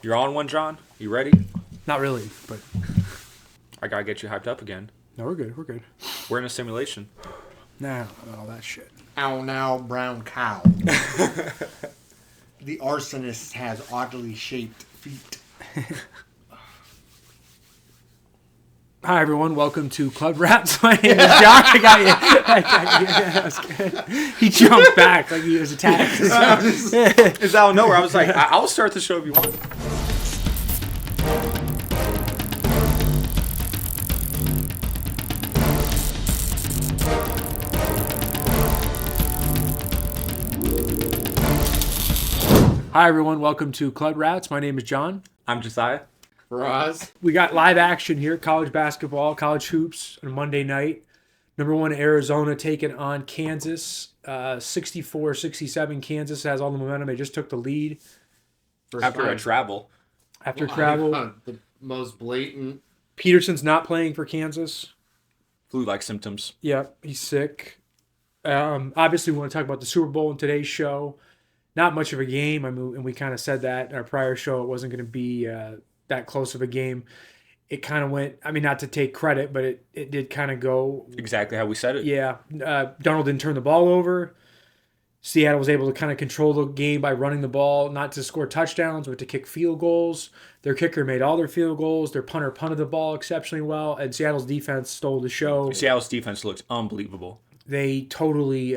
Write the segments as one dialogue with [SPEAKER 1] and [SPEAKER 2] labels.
[SPEAKER 1] You're on one, John? You ready?
[SPEAKER 2] Not really, but
[SPEAKER 1] I gotta get you hyped up again.
[SPEAKER 2] no, we're good. We're good.
[SPEAKER 1] We're in a simulation.
[SPEAKER 2] Nah, all that shit.
[SPEAKER 3] Ow now, brown cow. The arsonist has oddly shaped feet.
[SPEAKER 2] Hi, everyone. Welcome to Club Rats. My name is John. I got you. That was good. He jumped back like he was attacked.
[SPEAKER 1] It's out of nowhere. I was like, I'll start the show if you want.
[SPEAKER 2] Hi, everyone. Welcome to Club Rats. My name is John.
[SPEAKER 1] I'm Jesiah.
[SPEAKER 3] Faraz.
[SPEAKER 2] We got live action here, college basketball, college hoops on Monday night. Number one, Arizona taking on Kansas. 64-67. Kansas has all the momentum. They just took the lead.
[SPEAKER 1] After a travel.
[SPEAKER 2] After travel.
[SPEAKER 3] The most blatant.
[SPEAKER 2] Peterson's not playing for Kansas.
[SPEAKER 1] Flu-like symptoms.
[SPEAKER 2] Yep, he's sick. Obviously, we want to talk about the Super Bowl in today's show. Not much of a game. I mean, and we kind of said that in our prior show. It wasn't going to be that close of a game. It kind of went, I mean, not to take credit, but it did kind of go.
[SPEAKER 1] Exactly how we said it.
[SPEAKER 2] Yeah. Darnold didn't turn the ball over. Seattle was able to kind of control the game by running the ball, not to score touchdowns, but to kick field goals. Their kicker made all their field goals. Their punter punted the ball exceptionally well, and Seattle's defense stole the show.
[SPEAKER 1] Seattle's defense looks unbelievable.
[SPEAKER 2] They totally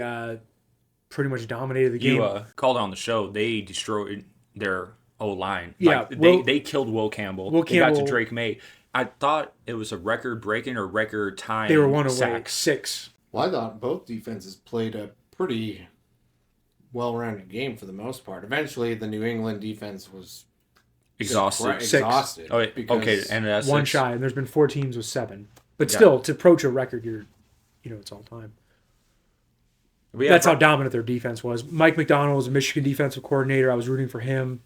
[SPEAKER 2] pretty much dominated the game.
[SPEAKER 1] You called on the show. They destroyed their O-line.
[SPEAKER 2] Yeah,
[SPEAKER 1] Like, they killed Will Campbell. They got to
[SPEAKER 2] Campbell.
[SPEAKER 1] Drake May. I thought it was a record-breaking or record time.
[SPEAKER 2] They were one away,
[SPEAKER 1] sacks.
[SPEAKER 2] 6.
[SPEAKER 3] Well, I thought both defenses played a pretty well-rounded game for the most part. Eventually, the New England defense was
[SPEAKER 1] Exhausted.
[SPEAKER 3] exhausted.
[SPEAKER 1] Oh, okay, and that's
[SPEAKER 2] One
[SPEAKER 1] 6.
[SPEAKER 2] shy, and there's been 4 teams with 7. But
[SPEAKER 1] Yeah.
[SPEAKER 2] still, to approach a record, it's all time. That's how dominant their defense was. Mike McDonald was a Michigan defensive coordinator. I was rooting for him.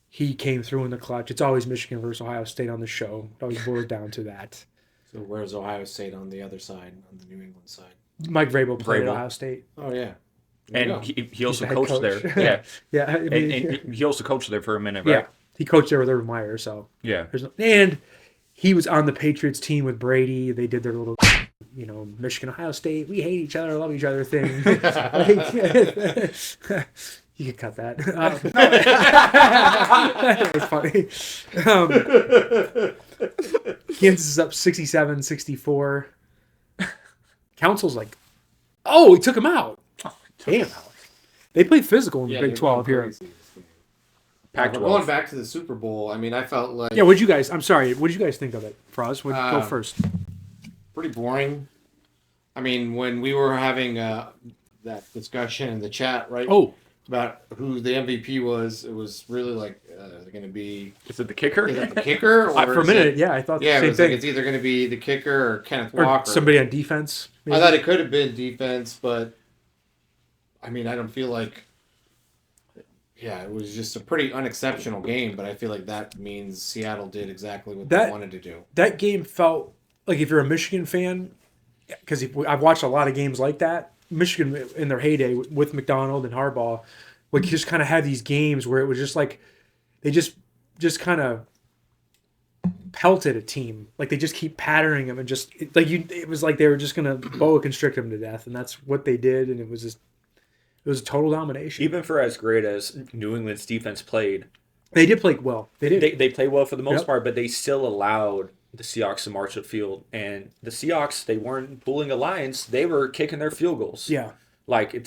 [SPEAKER 2] He came through in the clutch. It's always Michigan versus Ohio State on the show. It always boils down to that.
[SPEAKER 3] So where's Ohio State on the other side, on the New England side?
[SPEAKER 2] Mike Vrabel played at
[SPEAKER 1] Vrabel.
[SPEAKER 2] Ohio State.
[SPEAKER 3] Oh, yeah. There you
[SPEAKER 1] And
[SPEAKER 3] go.
[SPEAKER 1] he also
[SPEAKER 2] the head
[SPEAKER 1] coached
[SPEAKER 2] coach.
[SPEAKER 1] there. Yeah.
[SPEAKER 2] Yeah, I mean,
[SPEAKER 1] And he also coached there for a minute,
[SPEAKER 2] yeah.
[SPEAKER 1] right?
[SPEAKER 2] He coached there with Urban Meyer, so
[SPEAKER 1] Yeah.
[SPEAKER 2] and he was on the Patriots team with Brady. They did their little, Michigan, Ohio State, we hate each other, love each other thing. You could cut that. That was funny. Kansas is up 67-64. Council's like, oh, he took him out. Damn, Alex. They played physical in the Big 12 here.
[SPEAKER 1] Pac-12.
[SPEAKER 3] Going back to the Super Bowl, I mean, I felt like
[SPEAKER 2] Yeah, what did you guys think of it, Faraz? Go first.
[SPEAKER 3] pretty boring. I mean, when we were having that discussion in the chat, right?
[SPEAKER 2] Oh,
[SPEAKER 3] About who the MVP was, it was really like, is it going to be
[SPEAKER 1] Is it the kicker?
[SPEAKER 3] is it the kicker? Or
[SPEAKER 2] for a
[SPEAKER 3] is
[SPEAKER 2] minute,
[SPEAKER 3] it,
[SPEAKER 2] yeah, I thought
[SPEAKER 3] yeah,
[SPEAKER 2] the
[SPEAKER 3] it
[SPEAKER 2] same
[SPEAKER 3] was
[SPEAKER 2] thing.
[SPEAKER 3] like it's either going to be the kicker or Kenneth
[SPEAKER 2] Or
[SPEAKER 3] Walker.
[SPEAKER 2] somebody on defense. Maybe.
[SPEAKER 3] I thought it could have been defense, but I mean, I don't feel like. Yeah, it was just a pretty unexceptional game, but I feel like that means Seattle did exactly what they wanted to do.
[SPEAKER 2] That game felt like, if you're a Michigan fan, because I've watched a lot of games like that, Michigan in their heyday with McDonald and Harbaugh would just kind of have these games where it was just like they just kind of pelted a team. Like they just keep patterning them and it was like they were just going to boa constrict them to death, and that's what they did, and it was a total domination.
[SPEAKER 1] Even for as great as New England's defense played,
[SPEAKER 2] They did play well. They did.
[SPEAKER 1] they played well for the most
[SPEAKER 2] Yep.
[SPEAKER 1] part, but they still allowed the Seahawks to march upfield. And the Seahawks, they weren't bullying the Lions. They were kicking their field goals.
[SPEAKER 2] Yeah.
[SPEAKER 1] Like,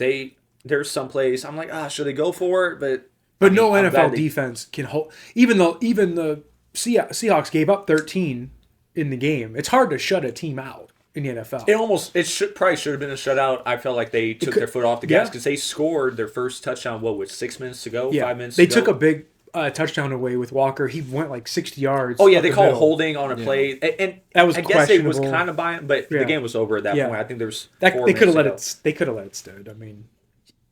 [SPEAKER 1] there's some plays, I'm like, should they go for it? But
[SPEAKER 2] No
[SPEAKER 1] I'm
[SPEAKER 2] NFL
[SPEAKER 1] glad they-
[SPEAKER 2] defense can hold. Even the Seahawks gave up 13 in the game. It's hard to shut a team out in the NFL.
[SPEAKER 1] Probably should have been a shutout. I felt like they took their foot off the gas because they scored their first touchdown, with 6 minutes to go, 5 minutes
[SPEAKER 2] They
[SPEAKER 1] to go?
[SPEAKER 2] took a big touchdown away with Walker. He went like 60 yards.
[SPEAKER 1] Oh, yeah,
[SPEAKER 2] up
[SPEAKER 1] they
[SPEAKER 2] the
[SPEAKER 1] called
[SPEAKER 2] middle.
[SPEAKER 1] holding on a play. And
[SPEAKER 2] That was
[SPEAKER 1] I guess it was
[SPEAKER 2] questionable.
[SPEAKER 1] kind of buying, but
[SPEAKER 2] Yeah.
[SPEAKER 1] the game was over at that
[SPEAKER 2] Yeah.
[SPEAKER 1] point. I think there's
[SPEAKER 2] They
[SPEAKER 1] 4
[SPEAKER 2] could have let
[SPEAKER 1] minutes to
[SPEAKER 2] it. They could have let it stand. I mean,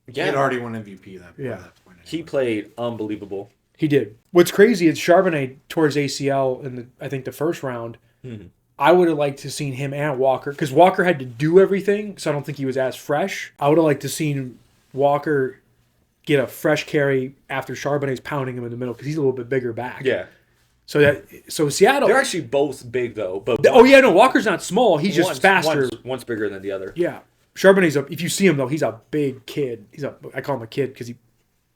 [SPEAKER 3] He had already won MVP that
[SPEAKER 2] Yeah.
[SPEAKER 3] that point.
[SPEAKER 1] He played unbelievable.
[SPEAKER 2] he did. What's crazy is Charbonnet tore his ACL in the first round.
[SPEAKER 1] Mhm.
[SPEAKER 2] I would have liked to seen him and Walker, because Walker had to do everything, so I don't think he was as fresh. I would have liked to seen Walker get a fresh carry after Charbonnet's pounding him in the middle because he's a little bit bigger back.
[SPEAKER 1] Yeah.
[SPEAKER 2] So Seattle.
[SPEAKER 1] They're actually both big though. But
[SPEAKER 2] Walker's not small. He's just faster.
[SPEAKER 1] One's bigger than the other.
[SPEAKER 2] Yeah. Charbonnet's if you see him though, he's a big kid. I call him a kid because he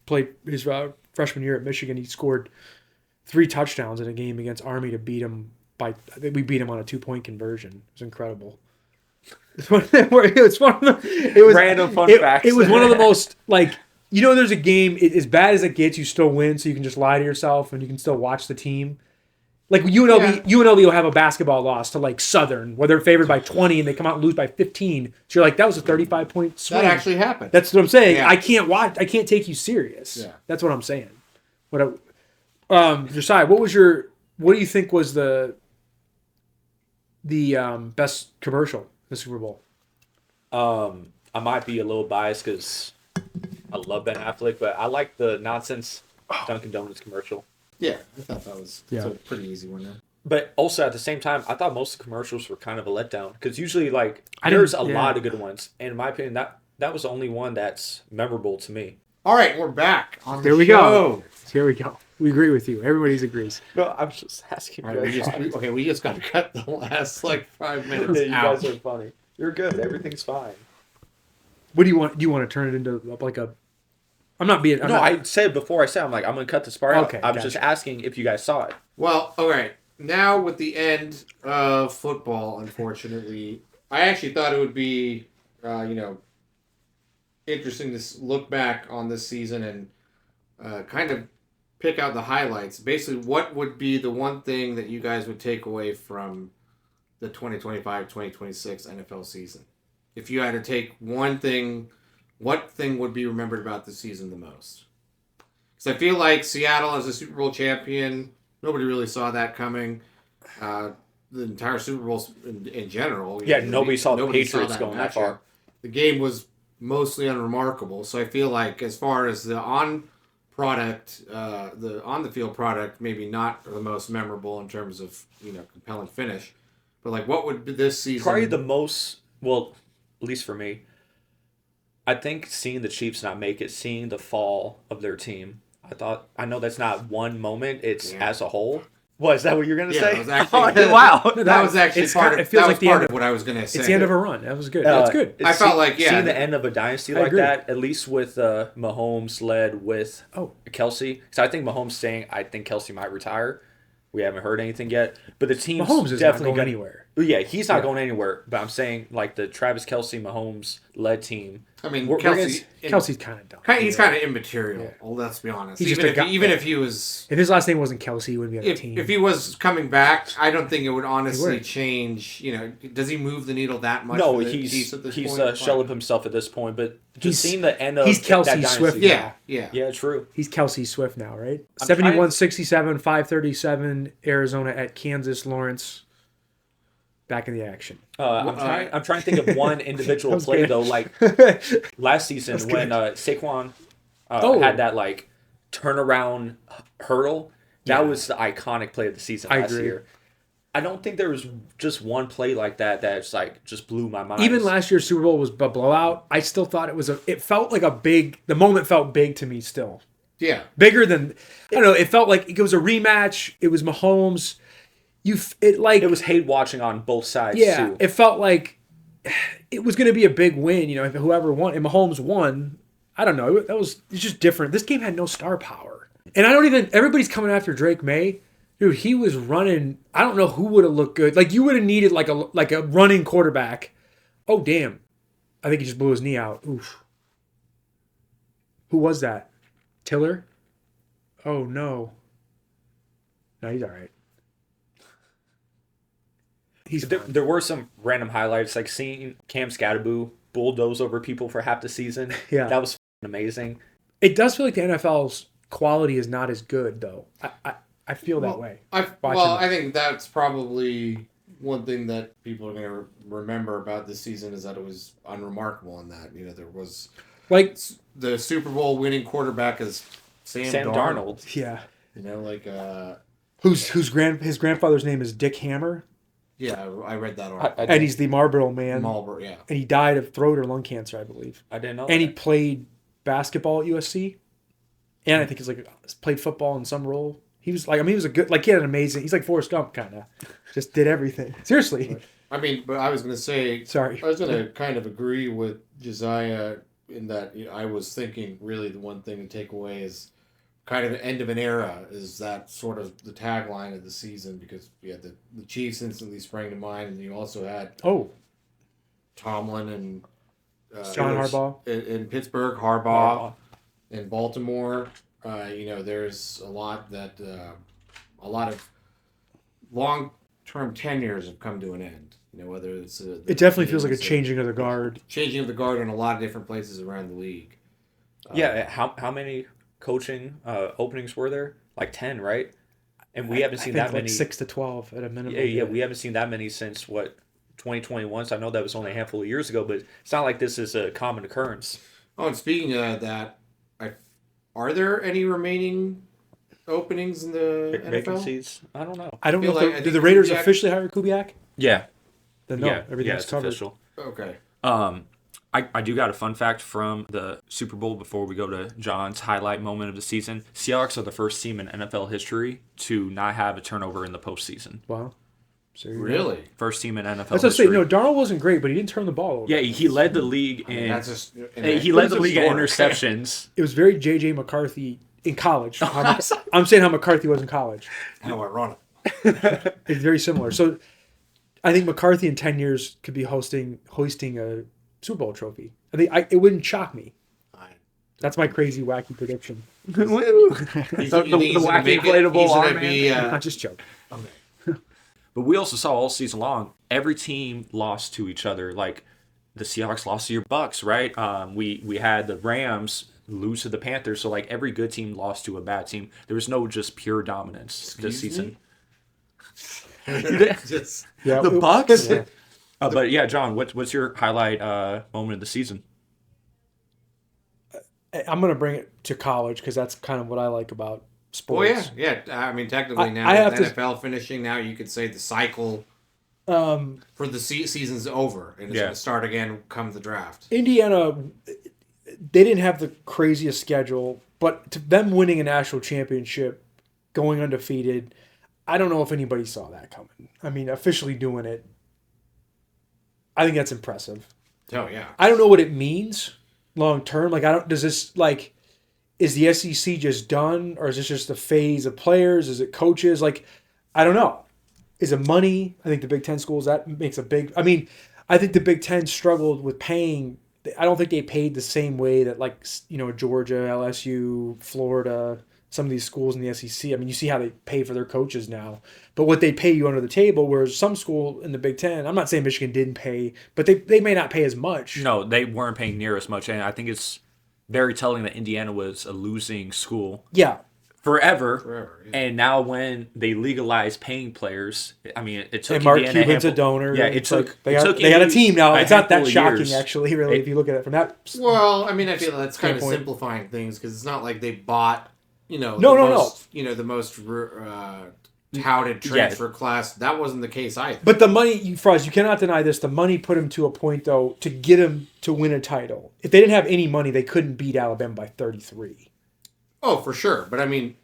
[SPEAKER 2] played his freshman year at Michigan. He scored 3 touchdowns in a game against Army to beat him I think we beat him on a 2-point conversion. It was incredible. It was
[SPEAKER 1] random fun facts.
[SPEAKER 2] It was one of the most there's a game as bad as it gets, you still win, so you can just lie to yourself and you can still watch the team. Like UNLV will have a basketball loss to Southern, where they're favored by 20 and they come out and lose by 15. So you're like, that was a 35-point swing.
[SPEAKER 3] That actually happened.
[SPEAKER 2] That's what I'm saying.
[SPEAKER 3] Yeah.
[SPEAKER 2] I can't take you serious. Yeah. That's what I'm saying. Jesiah, what do you think was the best commercial in the Super Bowl?
[SPEAKER 1] I might be a little biased because I love Ben Affleck, but I like the nonsense Dunkin' Donuts commercial.
[SPEAKER 3] Yeah, I thought that was a pretty easy one. There.
[SPEAKER 1] But also at the same time, I thought most of the commercials were kind of a letdown because usually there's a lot of good ones, and in my opinion, that was the only one that's memorable to me.
[SPEAKER 3] All right, we're back on the show.
[SPEAKER 2] Here we go. We agree with you. Everybody agrees.
[SPEAKER 1] No, I'm just asking.
[SPEAKER 3] Right, we just got to cut the last 5 minutes.
[SPEAKER 1] Yeah, you guys are funny. You're good. Everything's fine.
[SPEAKER 2] What do you want? Do you want to turn it into a?
[SPEAKER 1] I said before. I'm going to cut this part out.
[SPEAKER 2] Okay,
[SPEAKER 1] I was just asking if you guys saw it.
[SPEAKER 3] Well, all right. Now with the end of football, unfortunately, I actually thought it would be, interesting to look back on this season and kind of pick out the highlights. Basically, what would be the one thing that you guys would take away from the 2025-2026 NFL season? If you had to take one thing, what thing would be remembered about the season the most? Because I feel like Seattle as a Super Bowl champion, nobody really saw that coming. The entire Super Bowl in general.
[SPEAKER 1] Yeah, nobody saw the Patriots going that far.
[SPEAKER 3] The game was mostly unremarkable. So I feel like as far as the on the field product, maybe not the most memorable in terms of compelling finish. But what would be this season?
[SPEAKER 1] Probably the most, well, at least for me, I think seeing the Chiefs not make it, seeing the fall of their team. I know that's not one moment, it's as a whole. What, is that what you're going to say?
[SPEAKER 3] That was actually, wow. That was actually part of what I was going to say.
[SPEAKER 2] It's the end of a run. That was good. That's good.
[SPEAKER 3] I felt
[SPEAKER 1] seeing the end of a dynasty like that, at least with Mahomes led with Kelsey. Because I think Mahomes saying, I think Kelsey might retire. We haven't heard anything yet. But the team's
[SPEAKER 2] Mahomes is
[SPEAKER 1] definitely
[SPEAKER 2] not going anywhere.
[SPEAKER 1] Yeah, he's not going anywhere. But I'm saying, the Travis Kelsey, Mahomes led team.
[SPEAKER 3] I mean,
[SPEAKER 2] Kelsey's kind of dumb.
[SPEAKER 3] He's kind of immaterial. Yeah. Well, let's be honest. If he was,
[SPEAKER 2] if his last name wasn't Kelsey, he wouldn't be on the team.
[SPEAKER 3] If he was coming back, I don't think it would honestly change. Does he move the needle that much?
[SPEAKER 1] No, he's shell of himself at this point. But just seeing the end of
[SPEAKER 2] he's Kelsey Swift.
[SPEAKER 3] Yeah,
[SPEAKER 2] true. He's Kelsey Swift now, right? 71-67, 537, Arizona at Kansas. Lawrence. Back in the action.
[SPEAKER 1] I'm trying to think of one individual play though. Last season when Saquon had that turnaround hurdle, that was the iconic play of the season last year. I don't think there was just one play like that that's just blew my mind.
[SPEAKER 2] Even last year's Super Bowl was a blowout. I still thought it felt like the moment felt big to me still.
[SPEAKER 3] Yeah,
[SPEAKER 2] bigger than I don't know. It felt like it was a rematch. It was Mahomes. It was hate
[SPEAKER 1] watching on both sides.
[SPEAKER 2] Yeah,
[SPEAKER 1] too.
[SPEAKER 2] It felt like it was going to be a big win. If whoever won, and Mahomes won, I don't know. It's just different. This game had no star power, and everybody's coming after Drake May, dude. He was running. I don't know who would have looked good. You would have needed like a running quarterback. Oh damn, I think he just blew his knee out. Oof. Who was that? Tiller? Oh no. No, he's all right.
[SPEAKER 1] There were some random highlights, like seeing Cam Scatterboo bulldoze over people for half the season.
[SPEAKER 2] Yeah,
[SPEAKER 1] that was amazing.
[SPEAKER 2] It does feel like the NFL's quality is not as good, though. I feel that way.
[SPEAKER 3] I think that's probably one thing that people are going to remember about this season is that it was unremarkable in that there was the Super Bowl winning quarterback is Sam Darnold.
[SPEAKER 2] Yeah,
[SPEAKER 3] his
[SPEAKER 2] grandfather's name is Dick Hammer.
[SPEAKER 3] Yeah, I read that article.
[SPEAKER 2] And he's the Marlboro Man.
[SPEAKER 3] Marlboro, yeah.
[SPEAKER 2] And he died of throat or lung cancer, I believe.
[SPEAKER 1] I didn't know
[SPEAKER 2] And
[SPEAKER 1] that.
[SPEAKER 2] he played basketball at USC, and I think he's played football in some role. He was he was a good, he had an amazing. He's like Forrest Gump kind of, just did everything. Seriously.
[SPEAKER 3] I mean, but I was going to say.
[SPEAKER 2] Sorry.
[SPEAKER 3] I was going to kind of agree with Jesiah in that I was thinking really the one thing to take away is kind of the end of an era is that sort of the tagline of the season because we had the Chiefs instantly sprang to mind, and you also had Tomlin and
[SPEAKER 2] John Harbaugh
[SPEAKER 3] in Pittsburgh, Harbaugh in Baltimore. There's a lot of long-term tenures have come to an end. Whether it's
[SPEAKER 2] it definitely feels like a changing of the guard.
[SPEAKER 3] Changing of the guard in a lot of different places around the league.
[SPEAKER 1] How many coaching openings were there? Like 10, right? And we haven't seen that many.
[SPEAKER 2] 6 to 12 at a minimum.
[SPEAKER 1] Yeah, we haven't seen that many since 2021. So I know that was only a handful of years ago, but it's not like this is a common occurrence.
[SPEAKER 3] Oh, and speaking of that, are there any remaining openings in the NFL?
[SPEAKER 1] Vacancies? I don't know.
[SPEAKER 2] I don't know. Did the Raiders officially hire Kubiak?
[SPEAKER 1] Yeah.
[SPEAKER 2] Then no, everything's covered.
[SPEAKER 1] Official.
[SPEAKER 3] Okay.
[SPEAKER 1] I do got a fun fact from the Super Bowl before we go to John's highlight moment of the season. Seahawks are the first team in NFL history to not have a turnover in the postseason.
[SPEAKER 2] Wow.
[SPEAKER 3] Really?
[SPEAKER 1] First team in NFL
[SPEAKER 2] history. I was going to say, Darnold wasn't great, but he didn't turn the ball over.
[SPEAKER 1] Yeah, he led the league in interceptions.
[SPEAKER 2] It was very J.J. McCarthy in college. I'm saying how McCarthy was in college.
[SPEAKER 3] How ironic.
[SPEAKER 2] It's very similar. So I think McCarthy in 10 years could be hoisting a Super Bowl trophy. I think it wouldn't shock me. That's my crazy, wacky prediction.
[SPEAKER 1] the wacky inflatable arm, man.
[SPEAKER 2] I'm just joking.
[SPEAKER 1] Okay. But we also saw all season long, every team lost to each other. Like the Seahawks lost to your Bucks, right? We had the Rams lose to the Panthers. So every good team lost to a bad team. There was no just pure dominance this season. The Bucks. Yeah. But yeah, John, what's your highlight moment of the season?
[SPEAKER 2] I'm going to bring it to college because that's kind of what I like about sports.
[SPEAKER 3] Oh yeah. I mean, technically now with NFL finishing, now you could say the cycle for the season's over and it's going to start again come the draft.
[SPEAKER 2] Indiana, they didn't have the craziest schedule, but to them winning a national championship, going undefeated, I don't know if anybody saw that coming. I mean, officially doing it, I think that's impressive.
[SPEAKER 3] Oh yeah.
[SPEAKER 2] I don't know what it means long term. Is the SEC just done, or is this just a phase of players? Is it coaches? I don't know. Is it money? I think the Big Ten schools, that makes a big. I mean, I think the Big Ten struggled with paying. I don't think they paid the same way that Georgia, LSU, Florida, some of these schools in the SEC. I mean, you see how they pay for their coaches now, but what they pay you under the table, whereas some school in the Big Ten, I'm not saying Michigan didn't pay, but they may not pay as much.
[SPEAKER 1] No, they weren't paying near as much, and I think it's very telling that Indiana was a losing school.
[SPEAKER 2] Yeah.
[SPEAKER 1] Forever. Yeah. And now when they legalized paying players, I mean, it took
[SPEAKER 2] and Mark Cuban's a donor.
[SPEAKER 1] Yeah, it took.
[SPEAKER 2] They got a team now. It's not that shocking, actually, really, if you look at it from that.
[SPEAKER 3] Well, I mean, I feel that's kind of simplifying things because it's not like they bought. No. The most touted transfer class. That wasn't the case either.
[SPEAKER 2] But the money, Faraz, you cannot deny this. The money put him to a point, though, to get him to win a title. If they didn't have any money, they couldn't beat Alabama by 33.
[SPEAKER 3] Oh, for sure. But I mean,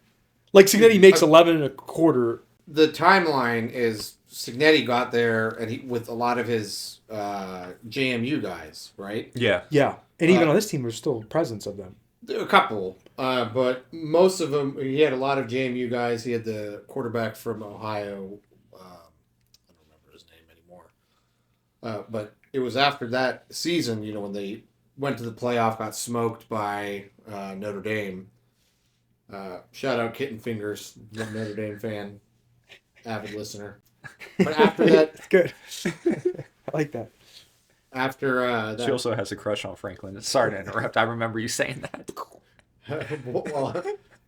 [SPEAKER 2] Cignetti makes 11 and a quarter.
[SPEAKER 3] The timeline is Cignetti got there and with a lot of his JMU guys, right?
[SPEAKER 1] Yeah.
[SPEAKER 2] Yeah. And even on this team, there's still presence of them.
[SPEAKER 3] A couple, but most of them, he had a lot of JMU guys. He had the quarterback from Ohio. I don't remember his name anymore. But it was after that season, when they went to the playoff, got smoked by Notre Dame. Shout out Kitten Fingers, Notre Dame fan, avid listener. But after that...
[SPEAKER 2] That's good. I like that.
[SPEAKER 3] After that,
[SPEAKER 1] she also has a crush on Franklin. Sorry to interrupt. I remember you saying that.
[SPEAKER 3] Well,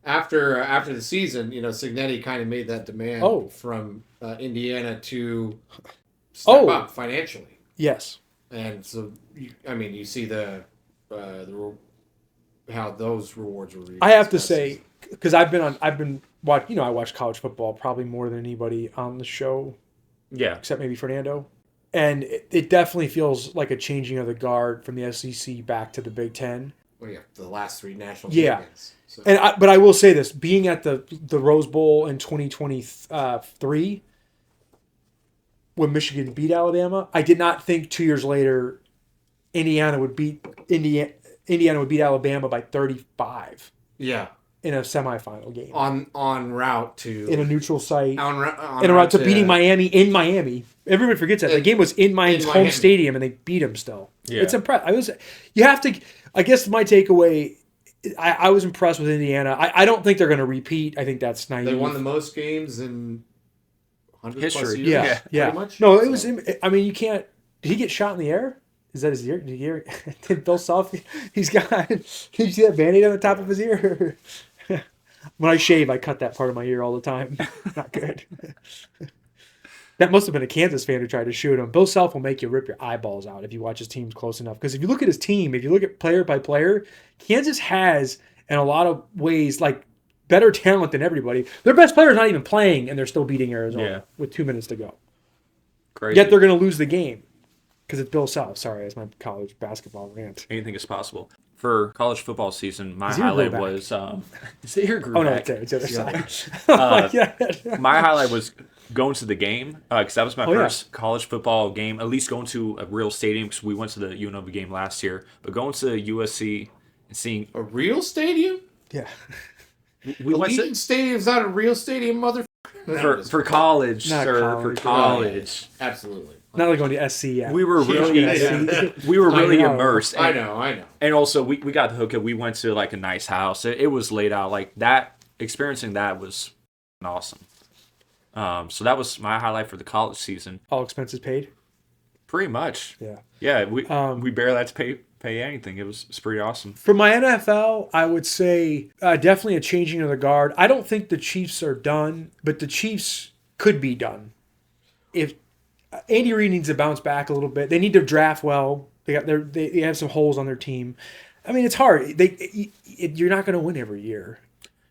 [SPEAKER 3] after the season, Cignetti kind of made that demand from Indiana to step up financially.
[SPEAKER 2] Yes,
[SPEAKER 3] and so you see the how those rewards were reaped.
[SPEAKER 2] I have to say, because I watch college football probably more than anybody on the show.
[SPEAKER 1] Yeah,
[SPEAKER 2] except maybe Fernando. And it definitely feels like a changing of the guard from the SEC back to the Big Ten.
[SPEAKER 3] the last 3 national
[SPEAKER 2] Yeah.
[SPEAKER 3] champions. So.
[SPEAKER 2] But I will say this, being at the Rose Bowl in 2023 when Michigan beat Alabama, I did not think 2 years later Indiana would beat Alabama by 35.
[SPEAKER 3] Yeah.
[SPEAKER 2] In a semifinal game.
[SPEAKER 3] On route to
[SPEAKER 2] in a neutral site.
[SPEAKER 3] On
[SPEAKER 2] route to beating Miami in Miami. Everybody forgets that. The game was in Miami's home stadium and they beat them still. Yeah. It's impressive. I guess my takeaway, I was impressed with Indiana. I don't think they're going to repeat. I think that's naive.
[SPEAKER 3] They won the most games in 100 plus years.
[SPEAKER 2] Yeah. Pretty much. No, it was, you can't, did he get shot in the air? Is that his ear? Did you hear? Did Bill Self? Did you see that Band-Aid on the top of his ear? When I shave, I cut that part of my ear all the time. Not good. That must have been a Kansas fan who tried to shoot him. Bill Self will make you rip your eyeballs out if you watch his team close enough. Because if you look at his team, if you look at player by player, Kansas has, in a lot of ways, like better talent than everybody. Their best player is not even playing, and they're still beating Arizona with 2 minutes to go. Crazy. Yet they're going to lose the game because it's Bill Self. Sorry, that's my college basketball rant.
[SPEAKER 1] Anything is possible. For college football season, my highlight was Zahir grew back.
[SPEAKER 2] It's the other side.
[SPEAKER 1] My highlight was going to the game because that was my first college football game. At least going to a real stadium because we went to the UNLV game last year. But going to USC and seeing
[SPEAKER 3] a real stadium.
[SPEAKER 2] Yeah,
[SPEAKER 3] we went to stadium's not a real stadium, motherfucker.
[SPEAKER 1] For college, sir. For college,
[SPEAKER 3] absolutely.
[SPEAKER 2] Not like going to SC yet.
[SPEAKER 1] We were really immersed.
[SPEAKER 3] I know.
[SPEAKER 1] And also, we got the hookup. We went to like a nice house. It was laid out like that. Experiencing that was awesome. So that was my highlight for the college season.
[SPEAKER 2] All expenses paid.
[SPEAKER 1] Pretty much.
[SPEAKER 2] Yeah.
[SPEAKER 1] Yeah. We barely had to pay anything. It was pretty awesome.
[SPEAKER 2] For my NFL, I would say definitely a changing of the guard. I don't think the Chiefs are done, but the Chiefs could be done if. Andy Reid needs to bounce back a little bit. They need to draft well. They have some holes on their team. I mean, it's hard. You're not going to win every year.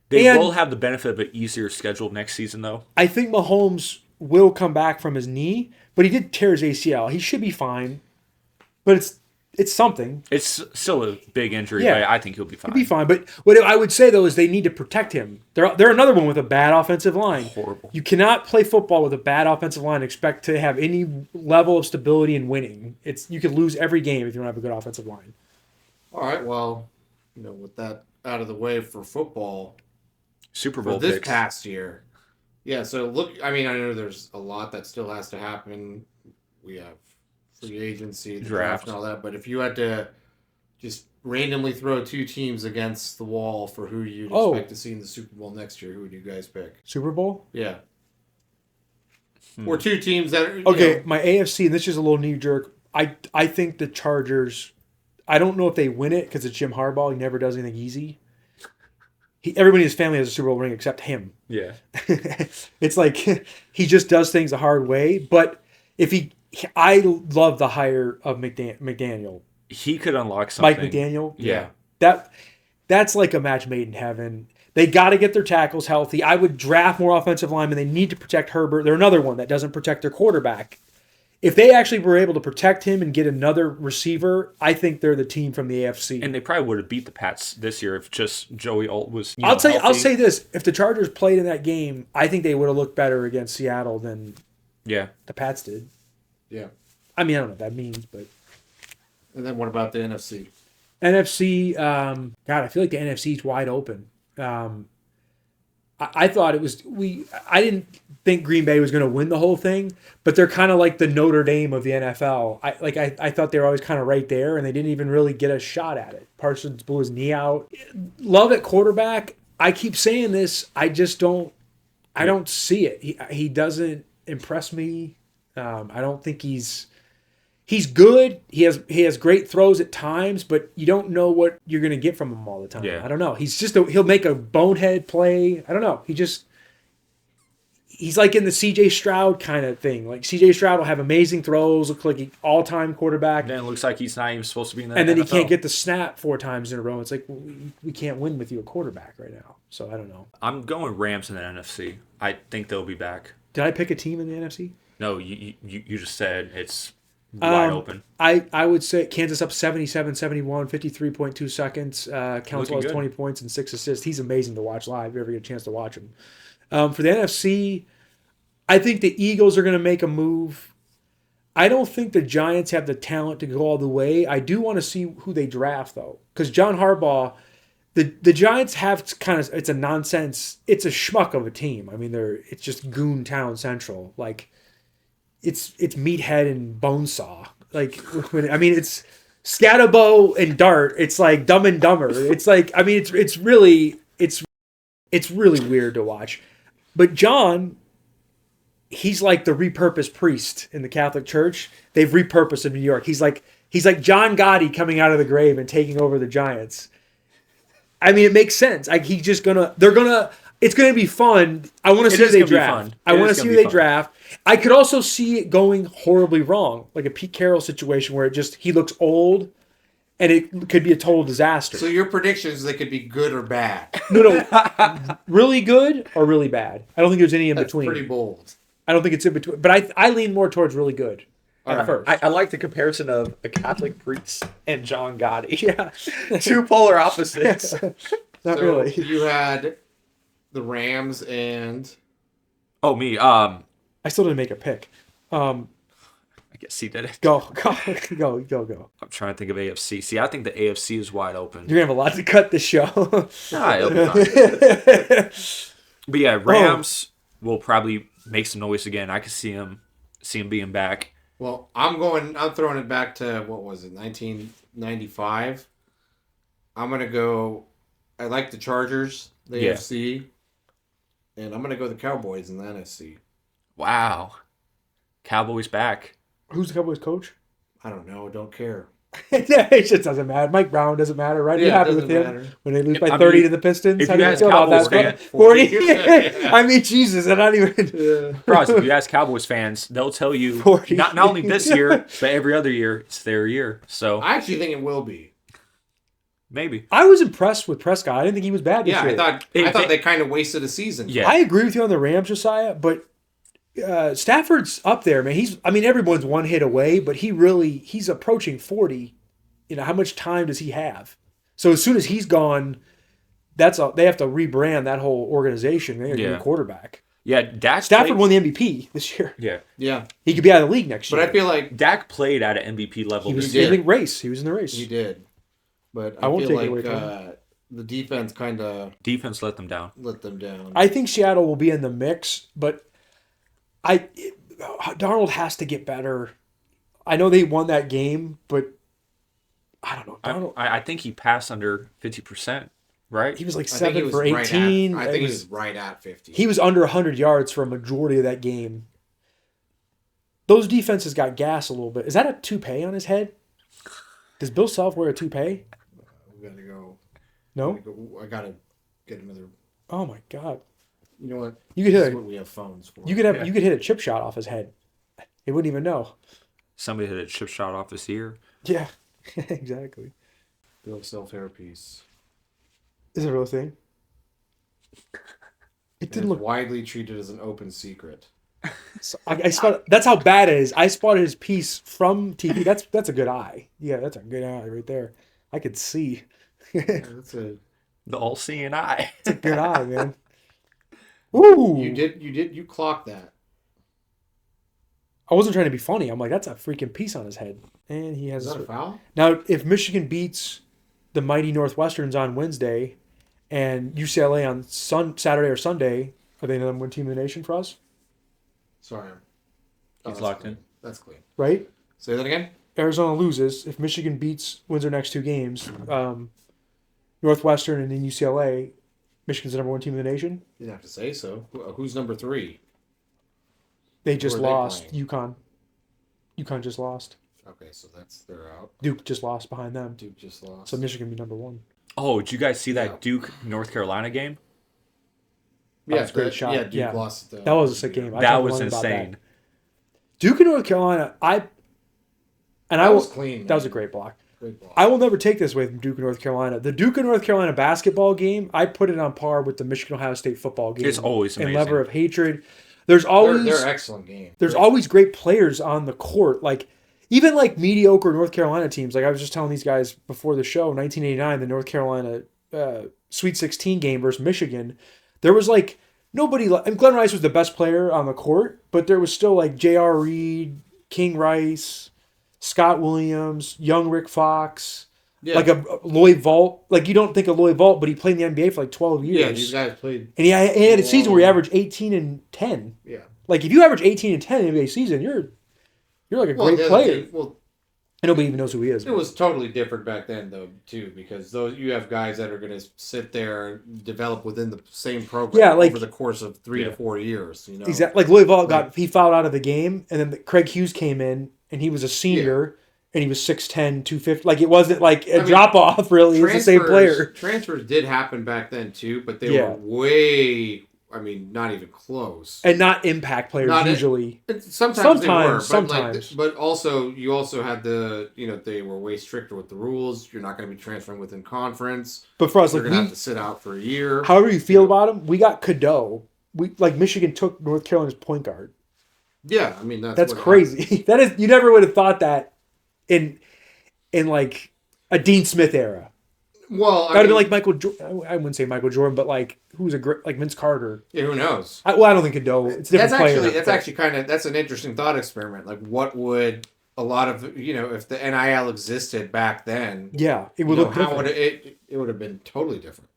[SPEAKER 1] They will have the benefit of an easier schedule next season, though.
[SPEAKER 2] I think Mahomes will come back from his knee, but he did tear his ACL. He should be fine, but it's something.
[SPEAKER 1] It's still a big injury, but I think he'll be fine.
[SPEAKER 2] He'll be fine. But what I would say, though, is they need to protect him. They're another one with a bad offensive line.
[SPEAKER 1] Horrible.
[SPEAKER 2] You cannot play football with a bad offensive line and expect to have any level of stability in winning. You could lose every game if you don't have a good offensive line.
[SPEAKER 3] All right, well, with that out of the way for football,
[SPEAKER 1] Super Bowl
[SPEAKER 3] this
[SPEAKER 1] picks.
[SPEAKER 3] Past year. Yeah, so look, I know there's a lot that still has to happen. We have free agency, the draft, and all that. But if you had to just randomly throw 2 teams against the wall for who you'd expect to see in the Super Bowl next year, who would you guys pick?
[SPEAKER 2] Super Bowl?
[SPEAKER 3] Yeah. Or 2 teams that are...
[SPEAKER 2] Okay, my AFC, and this is a little knee-jerk. I think the Chargers, I don't know if they win it because it's Jim Harbaugh. He never does anything easy. Everybody in his family has a Super Bowl ring except him.
[SPEAKER 1] Yeah.
[SPEAKER 2] It's like he just does things the hard way. But I love the hire of McDaniel.
[SPEAKER 1] He could unlock something.
[SPEAKER 2] Mike McDaniel?
[SPEAKER 1] Yeah.
[SPEAKER 2] That's like a match made in heaven. They got to get their tackles healthy. I would draft more offensive linemen. They need to protect Herbert. They're another one that doesn't protect their quarterback. If they actually were able to protect him and get another receiver, I think they're the team from the AFC.
[SPEAKER 1] And they probably would have beat the Pats this year if just Joey Alt was.
[SPEAKER 2] I'll say this: if the Chargers played in that game, I think they would have looked better against Seattle than the Pats did.
[SPEAKER 3] Yeah.
[SPEAKER 2] I don't know what that means, but.
[SPEAKER 3] And then what about the NFC?
[SPEAKER 2] NFC, God, I feel like the NFC is wide open. I thought it was I didn't think Green Bay was going to win the whole thing, but they're kind of like the Notre Dame of the NFL. I thought they were always kind of right there, and they didn't even really get a shot at it. Parsons blew his knee out. Love at quarterback. I keep saying this. I just don't. I don't see it. He doesn't impress me. I don't think he's good. He has great throws at times, but you don't know what you're going to get from him all the time.
[SPEAKER 1] Yeah.
[SPEAKER 2] I don't know. He'll make a bonehead play. I don't know. He's like in the C.J. Stroud kind of thing. Like C.J. Stroud will have amazing throws, look like an all-time quarterback.
[SPEAKER 1] Then it looks like he's not even supposed to be in the
[SPEAKER 2] And then
[SPEAKER 1] NFL.
[SPEAKER 2] he can't get the snap 4 times in a row. It's like, we can't win with you a quarterback right now. So I don't know.
[SPEAKER 1] I'm going Rams in the NFC. I think they'll be back.
[SPEAKER 2] Did I pick a team in the NFC?
[SPEAKER 1] No, you just said it's wide open.
[SPEAKER 2] I would say Kansas up 77-71, 53.2 seconds. Council has 20 points and 6 assists. He's amazing to watch live if you ever get a chance to watch him. For the NFC, I think the Eagles are going to make a move. I don't think the Giants have the talent to go all the way. I do want to see who they draft, though. Because John Harbaugh, the Giants have kind of, it's a nonsense, it's a schmuck of a team. I mean, it's just Goon Town Central. Like, it's Meathead and Bonesaw. Like, it's Scatterbo and Dart. It's like Dumb and Dumber. It's like, I mean, it's really weird to watch. But John, he's like the repurposed priest in the Catholic Church. They've repurposed in New York. He's like John Gotti coming out of the grave and taking over the Giants. I mean, it makes sense. Like, it's gonna be fun. I want to see who they draft. I want to see who they draft. I could also see it going horribly wrong, like a Pete Carroll situation where he looks old, and it could be a total disaster.
[SPEAKER 3] So your predictions, they could be good or bad.
[SPEAKER 2] No, really good or really bad. I don't think there's any in between.
[SPEAKER 3] Pretty bold.
[SPEAKER 2] I don't think it's in between, but I lean more towards really good at first.
[SPEAKER 1] I like the comparison of a Catholic priest and John Gotti.
[SPEAKER 2] Yeah,
[SPEAKER 1] two polar opposites.
[SPEAKER 2] Not really.
[SPEAKER 3] You had the Rams and
[SPEAKER 1] me.
[SPEAKER 2] I still didn't make a pick.
[SPEAKER 1] I guess he did it.
[SPEAKER 2] Go.
[SPEAKER 1] I'm trying to think of AFC. See, I think the AFC is wide open.
[SPEAKER 2] You're gonna have a lot to cut this show.
[SPEAKER 1] It'll be fine. But yeah, Rams will probably make some noise again. I could see him being back.
[SPEAKER 3] Well, I'm throwing it back to, what was it, 1995. I'm gonna go. I like the Chargers, the AFC, and I'm gonna go the Cowboys in the NFC.
[SPEAKER 1] Wow, Cowboys back.
[SPEAKER 2] Who's the Cowboys coach?
[SPEAKER 3] I don't know. Don't care.
[SPEAKER 2] It just doesn't matter. Mike Brown doesn't matter, right?
[SPEAKER 3] Yeah,
[SPEAKER 2] you happy with him when they lose by 30 to the Pistons?
[SPEAKER 1] If
[SPEAKER 2] How
[SPEAKER 1] you
[SPEAKER 2] do you
[SPEAKER 1] ask
[SPEAKER 2] feel about
[SPEAKER 1] Cowboys
[SPEAKER 2] that?
[SPEAKER 1] fans,
[SPEAKER 2] 40? I mean, Jesus, I'm not even.
[SPEAKER 1] If you ask Cowboys fans, they'll tell you
[SPEAKER 2] 40.
[SPEAKER 1] not only this year, but every other year, it's their year. So
[SPEAKER 3] I actually think it will be.
[SPEAKER 1] Maybe.
[SPEAKER 2] I was impressed with Prescott. I didn't think he was bad this year.
[SPEAKER 3] I thought they kind of wasted a season.
[SPEAKER 1] Yeah.
[SPEAKER 2] I agree with you on the Rams, Jesiah, but Stafford's up there, man. Everyone's one hit away, but he's approaching 40. How much time does he have? So as soon as he's gone, they have to rebrand that whole organization. They need a quarterback.
[SPEAKER 1] Yeah,
[SPEAKER 2] Stafford won the MVP this year.
[SPEAKER 3] Yeah.
[SPEAKER 2] He could be out of the league next year.
[SPEAKER 3] But I feel like
[SPEAKER 1] Dak played at an MVP level.
[SPEAKER 2] He was in the race. He was in the race.
[SPEAKER 3] He did. But
[SPEAKER 2] I won't
[SPEAKER 3] feel
[SPEAKER 2] take it away
[SPEAKER 3] like
[SPEAKER 2] from him.
[SPEAKER 3] the defense kind of
[SPEAKER 1] let them down.
[SPEAKER 2] I think Seattle will be in the mix, but Darnold has to get better. I know they won that game, but I don't know. Darnold,
[SPEAKER 1] I think he passed under 50%, right?
[SPEAKER 2] He was like 7 for 18.
[SPEAKER 3] I think he was right at 50.
[SPEAKER 2] He was under 100 yards for a majority of that game. Those defenses got gas a little bit. Is that a toupee on his head? Does Bill Self wear a toupee?
[SPEAKER 3] We gotta go.
[SPEAKER 2] No?
[SPEAKER 3] I gotta get another.
[SPEAKER 2] Oh my God.
[SPEAKER 3] You know what?
[SPEAKER 2] You could hit
[SPEAKER 3] what we have phones for.
[SPEAKER 2] You could hit a chip shot off his head. He wouldn't even know.
[SPEAKER 1] Somebody hit a chip shot off his ear.
[SPEAKER 2] Yeah, exactly.
[SPEAKER 3] Bill Self hairpiece.
[SPEAKER 2] Is it a real thing? It didn't look
[SPEAKER 3] widely treated as an open secret.
[SPEAKER 2] So I spotted, that's how bad it is. I spotted his piece from TV. That's a good eye. Yeah, that's a good eye right there. I could see.
[SPEAKER 1] The all-seeing eye.
[SPEAKER 2] It's a good eye, man. Ooh.
[SPEAKER 3] You clocked that.
[SPEAKER 2] I wasn't trying to be funny. I'm like, that's a freaking piece on his head. And he has
[SPEAKER 3] Is that a foul?
[SPEAKER 2] Now, if Michigan beats the mighty Northwesterns on Wednesday and UCLA on Saturday or Sunday, are they the number one team in the nation for us?
[SPEAKER 3] Sorry.
[SPEAKER 1] He's locked
[SPEAKER 3] clean.
[SPEAKER 1] in.
[SPEAKER 3] That's clean.
[SPEAKER 2] Right?
[SPEAKER 3] Say that again?
[SPEAKER 2] Arizona loses. If Michigan wins their next two games, Northwestern and then UCLA, Michigan's the number one team in the nation?
[SPEAKER 3] You didn't have to say so. Who's number 3?
[SPEAKER 2] They just lost. UConn. UConn just lost.
[SPEAKER 3] Okay, so they're out.
[SPEAKER 2] Duke just lost behind them.
[SPEAKER 3] Duke just lost.
[SPEAKER 2] So Michigan be number 1.
[SPEAKER 1] Oh, did you guys see that Duke North Carolina game?
[SPEAKER 2] That was a great shot.
[SPEAKER 3] Yeah, Duke lost.
[SPEAKER 2] That was a sick game.
[SPEAKER 1] That was insane.
[SPEAKER 2] That. Duke and North Carolina,
[SPEAKER 3] that was clean.
[SPEAKER 2] That was a great block. I will never take this away from Duke and North Carolina. The Duke and North Carolina basketball game, I put it on par with the Michigan Ohio State football game.
[SPEAKER 1] It's always amazing.
[SPEAKER 2] And lever of hatred. There's always
[SPEAKER 3] they're excellent games.
[SPEAKER 2] There's always great players on the court. Like even like mediocre North Carolina teams. Like I was just telling these guys before the show, 1989, the North Carolina Sweet 16 game versus Michigan. There was like nobody. And Glenn Rice was the best player on the court, but there was still like J.R. Reed, King Rice, Scott Williams, young Rick Fox, like a Lloyd Vault. Like you don't think of Lloyd Vault, but he played in the NBA for like 12 years.
[SPEAKER 3] Yeah, these guys played.
[SPEAKER 2] And he had a season where he averaged 18 and 10.
[SPEAKER 3] Yeah.
[SPEAKER 2] Like if you average 18 and 10 in the NBA season, you're like a great player. And nobody even knows who he is.
[SPEAKER 3] It was totally different back then, though, too, because you have guys that are going to sit there and develop within the same program over the course of 3 to 4 years. You know,
[SPEAKER 2] exactly. Like Lloyd Vault he fouled out of the game, and then Craig Hughes came in, and he was a senior, and he was 6'10", 250. Like it wasn't like a drop off. Really, it's the same player.
[SPEAKER 3] Transfers did happen back then too, but they were way. I mean, not even close.
[SPEAKER 2] And not impact players usually.
[SPEAKER 3] Sometimes they were. But also, you also had they were way stricter with the rules. You're not going to be transferring within conference.
[SPEAKER 2] But for us,
[SPEAKER 3] you're going to have to sit out for a year.
[SPEAKER 2] However you feel about him, we got Cadeau. Michigan took North Carolina's point guard.
[SPEAKER 3] Yeah, I mean,
[SPEAKER 2] that's crazy. That is, you never would have thought that in like a Dean Smith era.
[SPEAKER 3] Well,
[SPEAKER 2] that would have been like Michael. I wouldn't say Michael Jordan, but like who's a great like Vince Carter.
[SPEAKER 3] Yeah, who knows?
[SPEAKER 2] I don't think Cadeau. It's a different player.
[SPEAKER 3] That's actually kind of an interesting thought experiment. Like, what would a lot of if the NIL existed back then?
[SPEAKER 2] Yeah, it would look different.
[SPEAKER 3] It would have been totally different.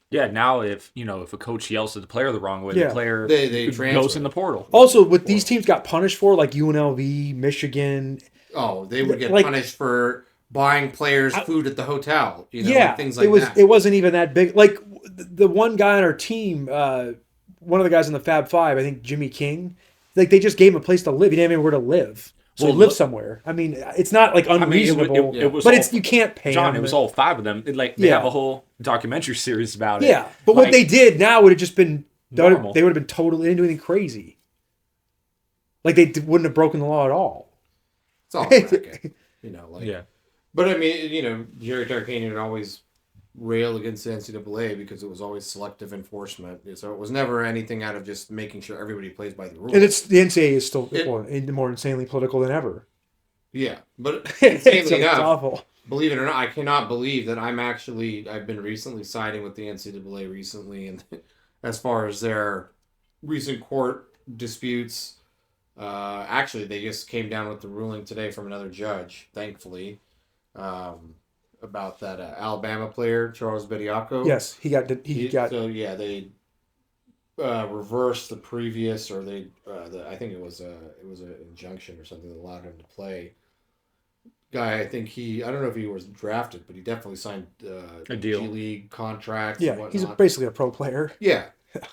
[SPEAKER 1] Yeah, now if a coach yells at the player the wrong way, the player
[SPEAKER 3] they
[SPEAKER 1] goes in the portal.
[SPEAKER 2] Also, what these teams got punished for, like UNLV, Michigan.
[SPEAKER 3] Oh, they would get punished for buying players food at the hotel, things like that.
[SPEAKER 2] It wasn't even that big. Like the one guy on our team, one of the guys in the Fab Five, I think Jimmy King, like they just gave him a place to live. He didn't even know where to live. So he lived somewhere. I mean, it's not like unreasonable, you can't pay him.
[SPEAKER 1] It was all 5 of them. They have a whole documentary series about it.
[SPEAKER 2] Yeah, but what they did now would have just been normal. They would have been totally, they didn't do anything crazy. Like they wouldn't have broken the law at all.
[SPEAKER 3] It's all racket, But I mean, Jerry Tarkanian would always rail against the NCAA because it was always selective enforcement. So it was never anything out of just making sure everybody plays by the rules.
[SPEAKER 2] And the NCAA is still more insanely political than ever.
[SPEAKER 3] Yeah, but insanely enough,
[SPEAKER 2] awful.
[SPEAKER 3] Believe it or not, I cannot believe that I've been recently siding with the NCAA recently, and as far as their recent court disputes, actually they just came down with the ruling today from another judge, thankfully. About that Alabama player Charles Bediako.
[SPEAKER 2] Yes, he got.
[SPEAKER 3] So yeah, they reversed the previous, or I think it was an injunction or something that allowed him to play. Guy, I think I don't know if he was drafted, but he definitely signed
[SPEAKER 1] a deal,
[SPEAKER 3] G League contract.
[SPEAKER 2] Yeah, he's basically a pro player.
[SPEAKER 3] Yeah,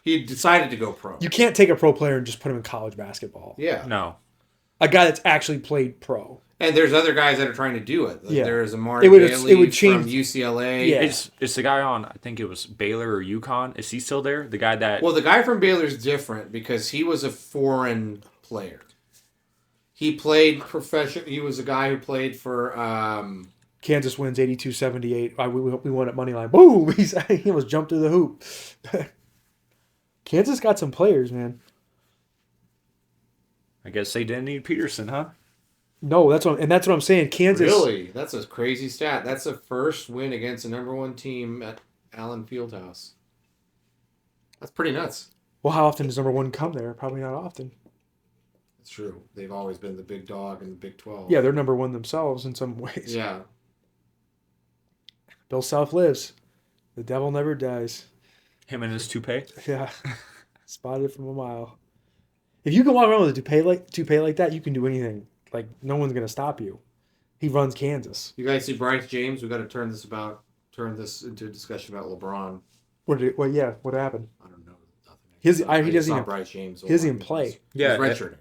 [SPEAKER 3] he decided to go pro.
[SPEAKER 2] You can't take a pro player and just put him in college basketball.
[SPEAKER 3] Yeah,
[SPEAKER 1] no,
[SPEAKER 2] a guy that's actually played pro.
[SPEAKER 3] And there's other guys that are trying to do it. There is Amari
[SPEAKER 2] Bailey
[SPEAKER 3] from UCLA.
[SPEAKER 1] Yeah. It's the guy on, I think it was Baylor or UConn. Is he still there? The guy that...
[SPEAKER 3] Well, the guy from Baylor is different because he was a foreign player. He played professional. He was a guy who played for...
[SPEAKER 2] Kansas wins 82-78. We won at Moneyline. Boom! He almost jumped through the hoop. Kansas got some players, man.
[SPEAKER 1] I guess they didn't need Peterson, huh?
[SPEAKER 2] No, that's what I'm saying. Kansas.
[SPEAKER 3] Really? That's a crazy stat. That's the first win against a number 1 team at Allen Fieldhouse. That's pretty nuts.
[SPEAKER 2] Well, how often does number 1 come there? Probably not often.
[SPEAKER 3] That's true. They've always been the big dog in the Big 12.
[SPEAKER 2] Yeah, they're number 1 themselves in some ways.
[SPEAKER 3] Yeah.
[SPEAKER 2] Bill Self lives. The devil never dies.
[SPEAKER 1] Him and his toupee?
[SPEAKER 2] Yeah. Spotted from a mile. If you can walk around with a toupee like that, you can do anything. Like, no one's going to stop you. He runs Kansas.
[SPEAKER 3] You guys see Bryce James? We've got to turn this into a discussion about LeBron.
[SPEAKER 2] What happened?
[SPEAKER 3] I don't know. Nothing.
[SPEAKER 2] He doesn't even
[SPEAKER 3] Bryce James.
[SPEAKER 2] He doesn't even play.
[SPEAKER 1] Yeah.
[SPEAKER 3] He's redshirting.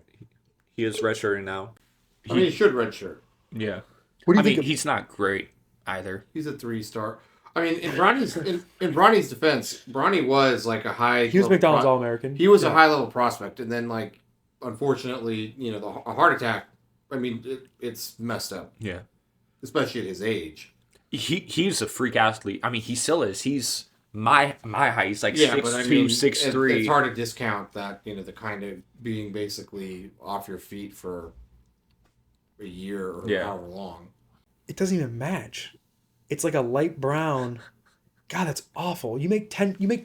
[SPEAKER 1] He is redshirting now.
[SPEAKER 3] He should redshirt.
[SPEAKER 1] Yeah.
[SPEAKER 2] What do you think?
[SPEAKER 1] He's not great either.
[SPEAKER 3] He's a 3-star. I mean, in Bronny's defense, Bronny was like a high...
[SPEAKER 2] He was McDonald's All-American.
[SPEAKER 3] He was a high-level prospect, and then, like, unfortunately, a heart attack. I mean, it's messed up.
[SPEAKER 1] Yeah.
[SPEAKER 3] Especially at his age.
[SPEAKER 1] He's a freak athlete. I mean, he still is. He's my height. He's like 6'2", 6'3".
[SPEAKER 3] It's hard to discount that, the kind of being basically off your feet for a year or however long.
[SPEAKER 2] It doesn't even match. It's like a light brown. God, that's awful. You make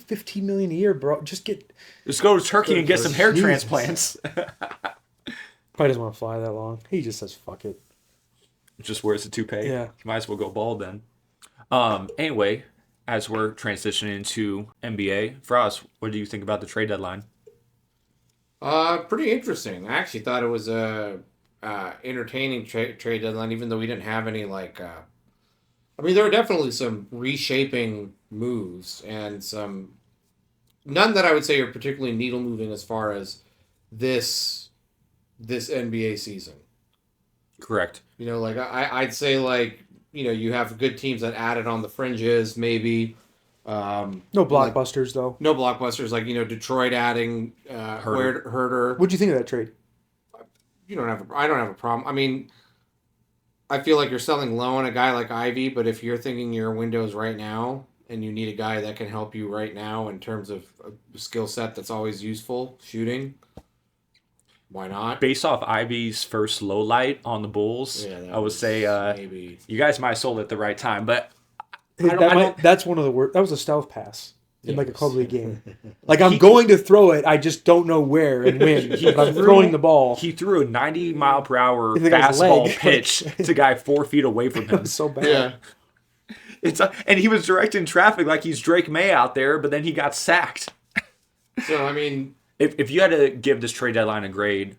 [SPEAKER 2] 15 million a year, bro. Just
[SPEAKER 1] go to Turkey and get some hair transplants.
[SPEAKER 2] Probably doesn't want to fly that long. He just says fuck it.
[SPEAKER 1] Just wears a toupee.
[SPEAKER 2] Yeah.
[SPEAKER 1] You might as well go bald then. Anyway, as we're transitioning to NBA, Faraz, what do you think about the trade deadline?
[SPEAKER 3] Pretty interesting. I actually thought it was a entertaining trade deadline, even though we didn't have any there were definitely some reshaping moves and none that I would say are particularly needle moving as far as this NBA season.
[SPEAKER 1] Correct.
[SPEAKER 3] I'd say you have good teams that added on the fringes, maybe.
[SPEAKER 2] No blockbusters though.
[SPEAKER 3] No blockbusters Detroit adding Herter.
[SPEAKER 2] What'd you think of that trade?
[SPEAKER 3] I don't have a problem. I mean, I feel like you're selling low on a guy like Ivy, but if you're thinking your windows right now and you need a guy that can help you right now in terms of a skill set that's always useful, shooting, why not?
[SPEAKER 1] Based off Ivy's first low light on the Bulls, I would say maybe you guys might have sold at the right time, but
[SPEAKER 2] that's one of the worst. That was a stealth pass in like a club league game. Like I'm going to throw it, I just don't know where and when. I'm throwing the ball.
[SPEAKER 1] He threw a 90-mile-per-hour fastball pitch to a guy 4 feet away from him.
[SPEAKER 2] It was so bad.
[SPEAKER 1] Yeah. And he was directing traffic like he's Drake May out there, but then he got sacked.
[SPEAKER 3] So I mean,
[SPEAKER 1] if you had to give this trade deadline a grade,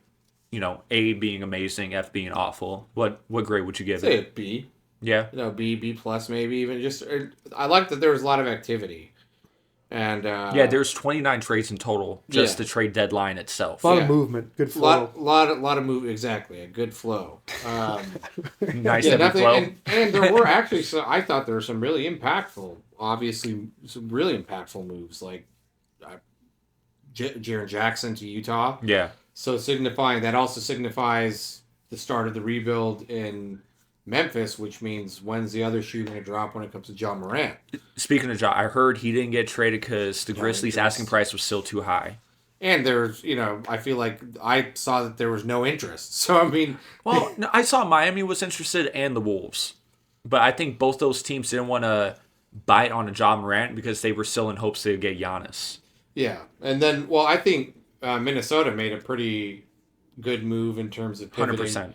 [SPEAKER 1] A being amazing, F being awful, what grade would you give
[SPEAKER 3] say
[SPEAKER 1] it?
[SPEAKER 3] A B.
[SPEAKER 1] Yeah.
[SPEAKER 3] B plus maybe even. Just I like that there was a lot of activity. And
[SPEAKER 1] there's 29 trades in total, just the trade deadline itself.
[SPEAKER 2] A lot of movement, good flow.
[SPEAKER 3] Lot of movement, exactly, a good flow.
[SPEAKER 1] Nice flow.
[SPEAKER 3] And there were actually I thought there were some really impactful, obviously some really impactful moves like Jaren Jackson to Utah.
[SPEAKER 1] Yeah.
[SPEAKER 3] So that also signifies the start of the rebuild in Memphis, which means when's the other shoe going to drop when it comes to John Morant?
[SPEAKER 1] Speaking of John, I heard he didn't get traded because the Grizzlies' asking price was still too high.
[SPEAKER 3] And there's, I feel like I saw that there was no interest. So, I mean...
[SPEAKER 1] Well, no, I saw Miami was interested and the Wolves. But I think both those teams didn't want to bite on a John Morant because they were still in hopes they would get Giannis.
[SPEAKER 3] Yeah. And then, I think Minnesota made a pretty good move in terms of pivoting.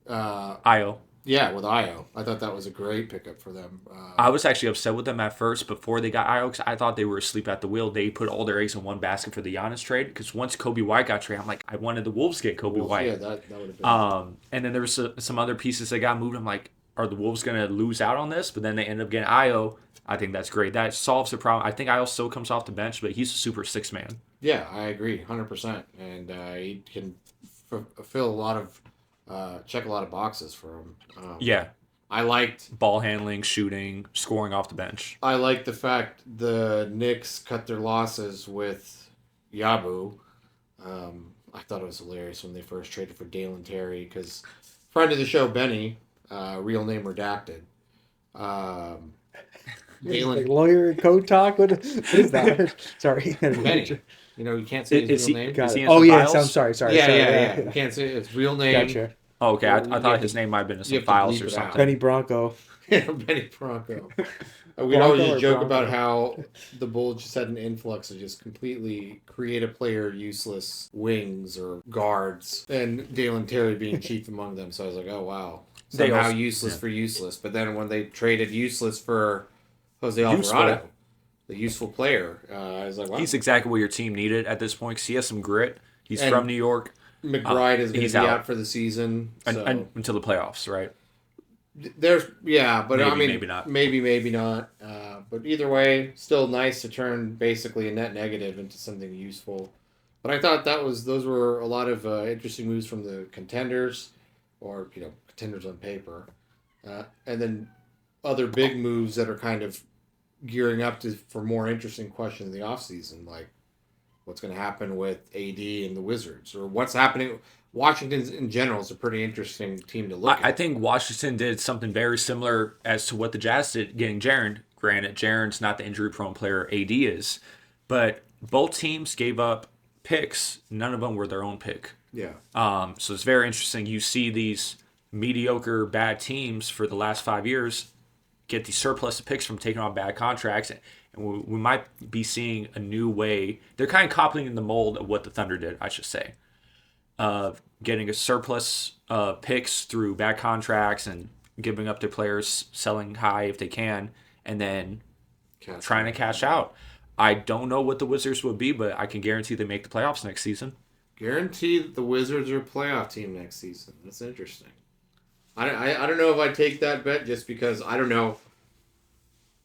[SPEAKER 1] 100%. Io.
[SPEAKER 3] Yeah, with Io. I thought that was a great pickup for them.
[SPEAKER 1] I was actually upset with them at first before they got Io because I thought they were asleep at the wheel. They put all their eggs in one basket for the Giannis trade because once Kobe White got traded, I'm like, I wanted the Wolves to get Kobe White.
[SPEAKER 3] Yeah, that would have been.
[SPEAKER 1] And then there was some other pieces that got moved. I'm like, are the Wolves going to lose out on this? But then they end up getting Io. I think that's great. That solves the problem. I think Io still comes off the bench, but he's a super six man.
[SPEAKER 3] Yeah, I agree, 100%. And he can fill a lot of, check a lot of boxes for him.
[SPEAKER 1] Yeah.
[SPEAKER 3] I liked
[SPEAKER 1] ball handling, shooting, scoring off the bench.
[SPEAKER 3] I like the fact the Knicks cut their losses with Yabu. I thought it was hilarious when they first traded for Dalen Terry because friend of the show Benny, real name redacted.
[SPEAKER 2] Dalen, like lawyer code talk. What is that? Sorry,
[SPEAKER 3] Benny. You can't say his real name.
[SPEAKER 2] Oh yes, I'm sorry.
[SPEAKER 3] Yeah. You can't say his real name.
[SPEAKER 2] Gotcha.
[SPEAKER 1] Oh, okay, I thought his name might have been in some files or something.
[SPEAKER 2] Benny Bronco.
[SPEAKER 3] Yeah, Benny Bronco. We'd always just joke about how the Bulls just had an influx of just completely creative player useless wings or guards, and Dalen Terry being chief among them. So I was like, oh wow, somehow useless for useless. But then when they traded useless for Jose Alvarado, the useful player, I was like, wow,
[SPEAKER 1] he's exactly what your team needed at this point. Because he has some grit. He's from New York.
[SPEAKER 3] McBride is going to be out for the season
[SPEAKER 1] until the playoffs, right?
[SPEAKER 3] There's but I mean
[SPEAKER 1] maybe not.
[SPEAKER 3] Maybe not. But either way, still nice to turn basically a net negative into something useful. But I thought those were a lot of interesting moves from the contenders, or contenders on paper, and then other big moves that are kind of gearing up for more interesting questions in the offseason, like what's going to happen with AD and the Wizards, or what's happening. Washington in general is a pretty interesting team to look at.
[SPEAKER 1] I think Washington did something very similar as to what the Jazz did, getting Jaren. Granted, Jaren's not the injury-prone player AD is, but both teams gave up picks. None of them were their own pick.
[SPEAKER 3] Yeah.
[SPEAKER 1] So it's very interesting. You see these mediocre, bad teams for the last 5 years get these surplus of picks from taking on bad contracts. And we might be seeing a new way. They're kind of copying the mold of what the Thunder did, I should say. Of getting a surplus picks through bad contracts and giving up their players, selling high if they can, and then trying to cash out. I don't know what the Wizards will be, but I can guarantee they make the playoffs next season.
[SPEAKER 3] Guarantee that the Wizards are a playoff team next season. That's interesting. I don't know if I take that bet just because I don't know,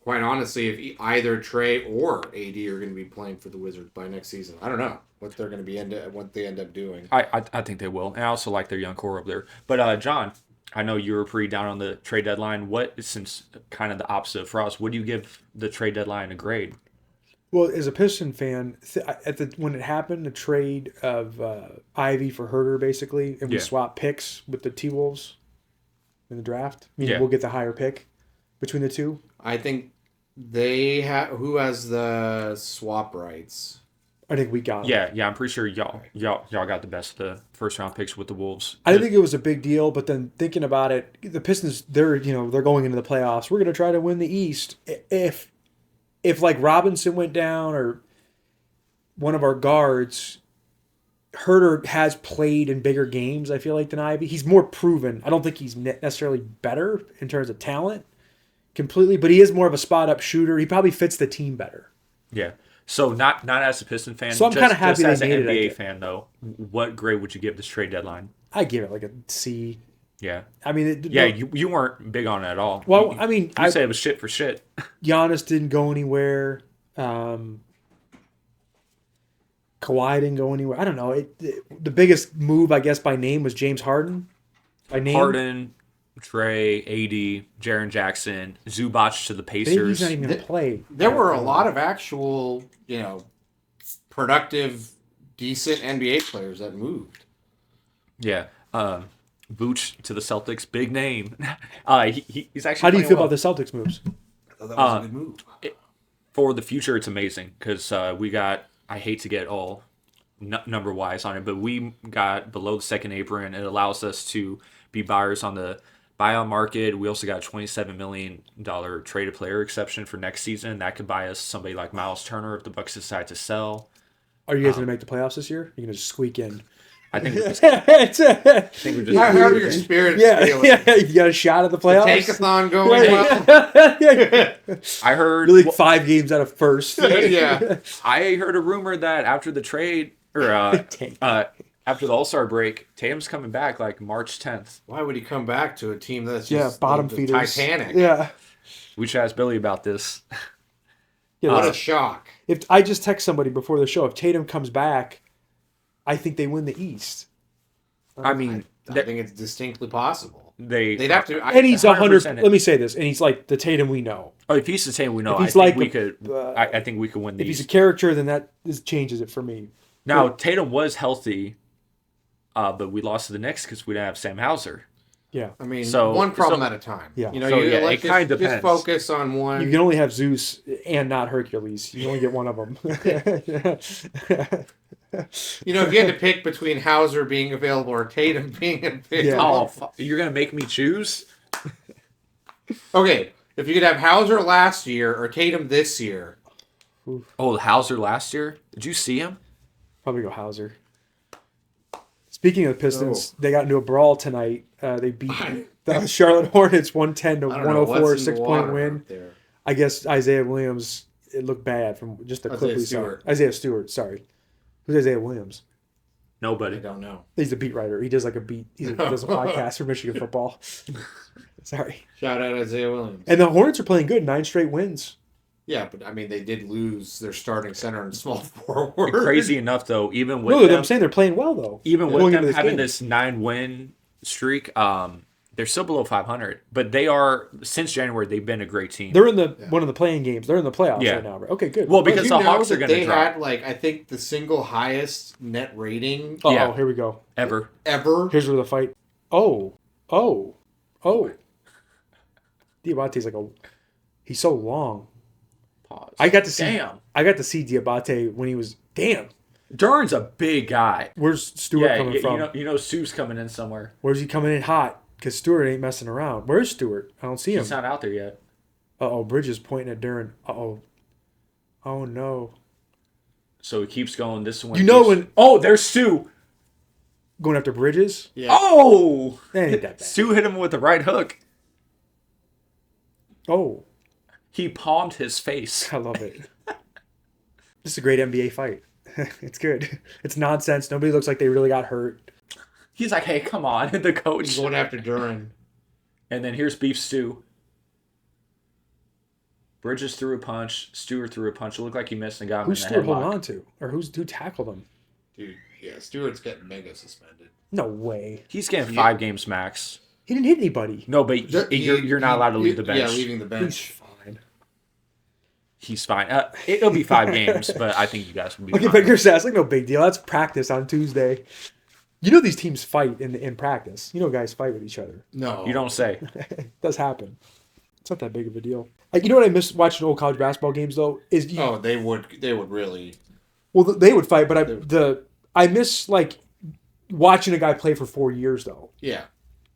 [SPEAKER 3] quite honestly, if either Trey or AD are going to be playing for the Wizards by next season. I don't know what they're going to be what they end up doing.
[SPEAKER 1] I think they will. And I also like their young core up there. But John, I know you were pretty down on the trade deadline. Since kind of the opposite for us, what do you give the trade deadline a grade?
[SPEAKER 2] Well, as a Piston fan, when it happened, the trade of Ivy for Herter, basically, and we swapped picks with the T-Wolves in the draft, meaning we'll get the higher pick between the two.
[SPEAKER 3] I think they have. Who has the swap rights?
[SPEAKER 2] I think we got them.
[SPEAKER 1] Yeah, I'm pretty sure y'all got the best of the first round picks with the Wolves.
[SPEAKER 2] I didn't think it was a big deal, but then thinking about it, the Pistons, they're going into the playoffs. We're going to try to win the East. If like Robinson went down or one of our guards, Herter has played in bigger games, I feel like, than Ivy. He's more proven. I don't think he's necessarily better in terms of talent completely, but he is more of a spot-up shooter. He probably fits the team better.
[SPEAKER 1] Yeah. So not as a Piston fan.
[SPEAKER 2] So I'm kind of happy
[SPEAKER 1] as
[SPEAKER 2] they
[SPEAKER 1] an
[SPEAKER 2] made
[SPEAKER 1] NBA fan, though. What grade would you give this trade deadline?
[SPEAKER 2] I give it like a C.
[SPEAKER 1] Yeah.
[SPEAKER 2] I mean,
[SPEAKER 1] you weren't big on it at all.
[SPEAKER 2] Well,
[SPEAKER 1] you said it was shit for shit.
[SPEAKER 2] Giannis didn't go anywhere. Kawhi didn't go anywhere. I don't know. The biggest move, I guess, by name was James Harden. By name,
[SPEAKER 1] Harden, Trey, AD, Jaren Jackson, Zubac to the Pacers.
[SPEAKER 2] He's not even going to play.
[SPEAKER 3] There were a lot of actual, productive, decent NBA players that moved.
[SPEAKER 1] Yeah. Vooch to the Celtics, big name. He's actually.
[SPEAKER 2] How do you feel about the Celtics moves?
[SPEAKER 3] I thought that was a good move.
[SPEAKER 1] For the future, it's amazing because we got. I hate to get all number wise on it, but we got below the second apron. It allows us to be buyers on the buyout market. We also got a $27 million traded player exception for next season. That could buy us somebody like Miles Turner if the Bucks decide to sell.
[SPEAKER 2] Are you guys going to make the playoffs this year? Are you going to just squeak in?
[SPEAKER 1] I think we're just
[SPEAKER 3] How are your spirits feeling?
[SPEAKER 2] Yeah, you got a shot at the playoffs?
[SPEAKER 3] The tankathon going well?
[SPEAKER 1] I heard...
[SPEAKER 2] Really 5 games out of first.
[SPEAKER 3] Yeah.
[SPEAKER 1] I heard a rumor that after the trade, or after the All-Star break, Tatum's coming back like March 10th.
[SPEAKER 3] Why would he come back to a team that's just
[SPEAKER 2] bottom
[SPEAKER 3] the
[SPEAKER 2] feeders.
[SPEAKER 3] Titanic?
[SPEAKER 2] Yeah.
[SPEAKER 1] We should ask Billy about this.
[SPEAKER 2] Yeah,
[SPEAKER 3] what a shock.
[SPEAKER 2] If I just text somebody before the show, if Tatum comes back, I think they win the East.
[SPEAKER 1] I mean,
[SPEAKER 3] I think it's distinctly possible.
[SPEAKER 1] They'd
[SPEAKER 3] have to.
[SPEAKER 2] And he's 100%. Let me say this, and he's like the Tatum we know.
[SPEAKER 1] Oh, if he's the Tatum we know,
[SPEAKER 2] I
[SPEAKER 1] think we could win the
[SPEAKER 2] If he's
[SPEAKER 1] East.
[SPEAKER 2] a character, then that changes it for me.
[SPEAKER 1] Now, Tatum was healthy, but we lost to the Knicks because we didn't have Sam Hauser.
[SPEAKER 2] Yeah.
[SPEAKER 3] I mean, one problem at a time.
[SPEAKER 2] Yeah.
[SPEAKER 1] It kind of
[SPEAKER 3] just focus on one.
[SPEAKER 2] You can only have Zeus and not Hercules. You only get one of them.
[SPEAKER 3] If you had to pick between Hauser being available or Tatum being available.
[SPEAKER 1] Oh, you're going to make me choose?
[SPEAKER 3] Okay, if you could have Hauser last year or Tatum this year.
[SPEAKER 1] Oh, Hauser last year? Did you see him?
[SPEAKER 2] Probably go Hauser. Speaking of the Pistons, they got into a brawl tonight. They beat the Charlotte Hornets 110 to 104, 6-point win. I guess Isaiah Williams, it looked bad from just the clip we saw. Isaiah Stewart, sorry. Who's Isaiah Williams?
[SPEAKER 1] Nobody.
[SPEAKER 3] I don't know.
[SPEAKER 2] He's a beat writer. He does like a beat. He does a podcast for Michigan football. Sorry.
[SPEAKER 3] Shout out Isaiah Williams.
[SPEAKER 2] And the Hornets are playing good. 9 straight wins.
[SPEAKER 3] Yeah, but I mean, they did lose their starting center and small forward.
[SPEAKER 1] Crazy enough, though, even with them,
[SPEAKER 2] I'm saying they're playing well, though.
[SPEAKER 1] Even with them having this 9-win streak, they're still below 500. But they are, since January, they've been a great team.
[SPEAKER 2] They're in one of the playing games. They're in the playoffs right now. Right? Okay, good.
[SPEAKER 1] Well, because the Hawks are going to drop.
[SPEAKER 3] They had, I think, the single highest net rating.
[SPEAKER 2] Oh, here we go.
[SPEAKER 1] Ever.
[SPEAKER 2] Here's where the fight. Oh. Diabate's he's so long.
[SPEAKER 1] Pause.
[SPEAKER 2] I got to see Diabate when he was
[SPEAKER 1] Duran's a big guy.
[SPEAKER 2] Where's Stewart coming from?
[SPEAKER 1] You know Sue's coming in somewhere.
[SPEAKER 2] Where's he coming in hot? Because Stewart ain't messing around. Where's Stewart? I don't see him.
[SPEAKER 1] He's not out there yet.
[SPEAKER 2] Uh-oh, Bridges pointing at Duran. Uh-oh. Oh, no.
[SPEAKER 1] So he keeps going. This one.
[SPEAKER 2] When...
[SPEAKER 1] Oh, there's Stu.
[SPEAKER 2] Going after Bridges?
[SPEAKER 1] Yeah. Oh!
[SPEAKER 2] That ain't that bad.
[SPEAKER 1] Stu hit him with the right hook.
[SPEAKER 2] Oh.
[SPEAKER 1] He palmed his face.
[SPEAKER 2] I love it. This is a great NBA fight. It's good. It's nonsense. Nobody looks like they really got hurt.
[SPEAKER 1] He's like, hey, come on. The coach.
[SPEAKER 3] He's going after Duran.
[SPEAKER 1] And then here's Beef Stew. Bridges threw a punch. Stewart threw a punch. It looked like he missed and got him
[SPEAKER 2] Who's
[SPEAKER 1] in the
[SPEAKER 2] Stewart
[SPEAKER 1] headlock.
[SPEAKER 2] holding on to? Or who tackled him?
[SPEAKER 3] Dude, yeah, Stewart's getting mega suspended.
[SPEAKER 2] No way.
[SPEAKER 1] He's getting 5 games max.
[SPEAKER 2] He didn't hit anybody.
[SPEAKER 1] No, but you're not allowed to leave the bench.
[SPEAKER 3] Yeah, leaving the bench.
[SPEAKER 2] He's fine.
[SPEAKER 1] He's fine. It'll be 5 games, but I think you guys will be fine.
[SPEAKER 2] Okay, but you're saying that's like no big deal. That's practice on Tuesday. You know these teams fight in practice. You know guys fight with each other.
[SPEAKER 3] No.
[SPEAKER 1] You don't say.
[SPEAKER 2] It does happen. It's not that big of a deal. Like, you know what I miss watching old college basketball games though is
[SPEAKER 3] they would really.
[SPEAKER 2] Well, they would fight, but I miss like watching a guy play for 4 years though.
[SPEAKER 3] Yeah.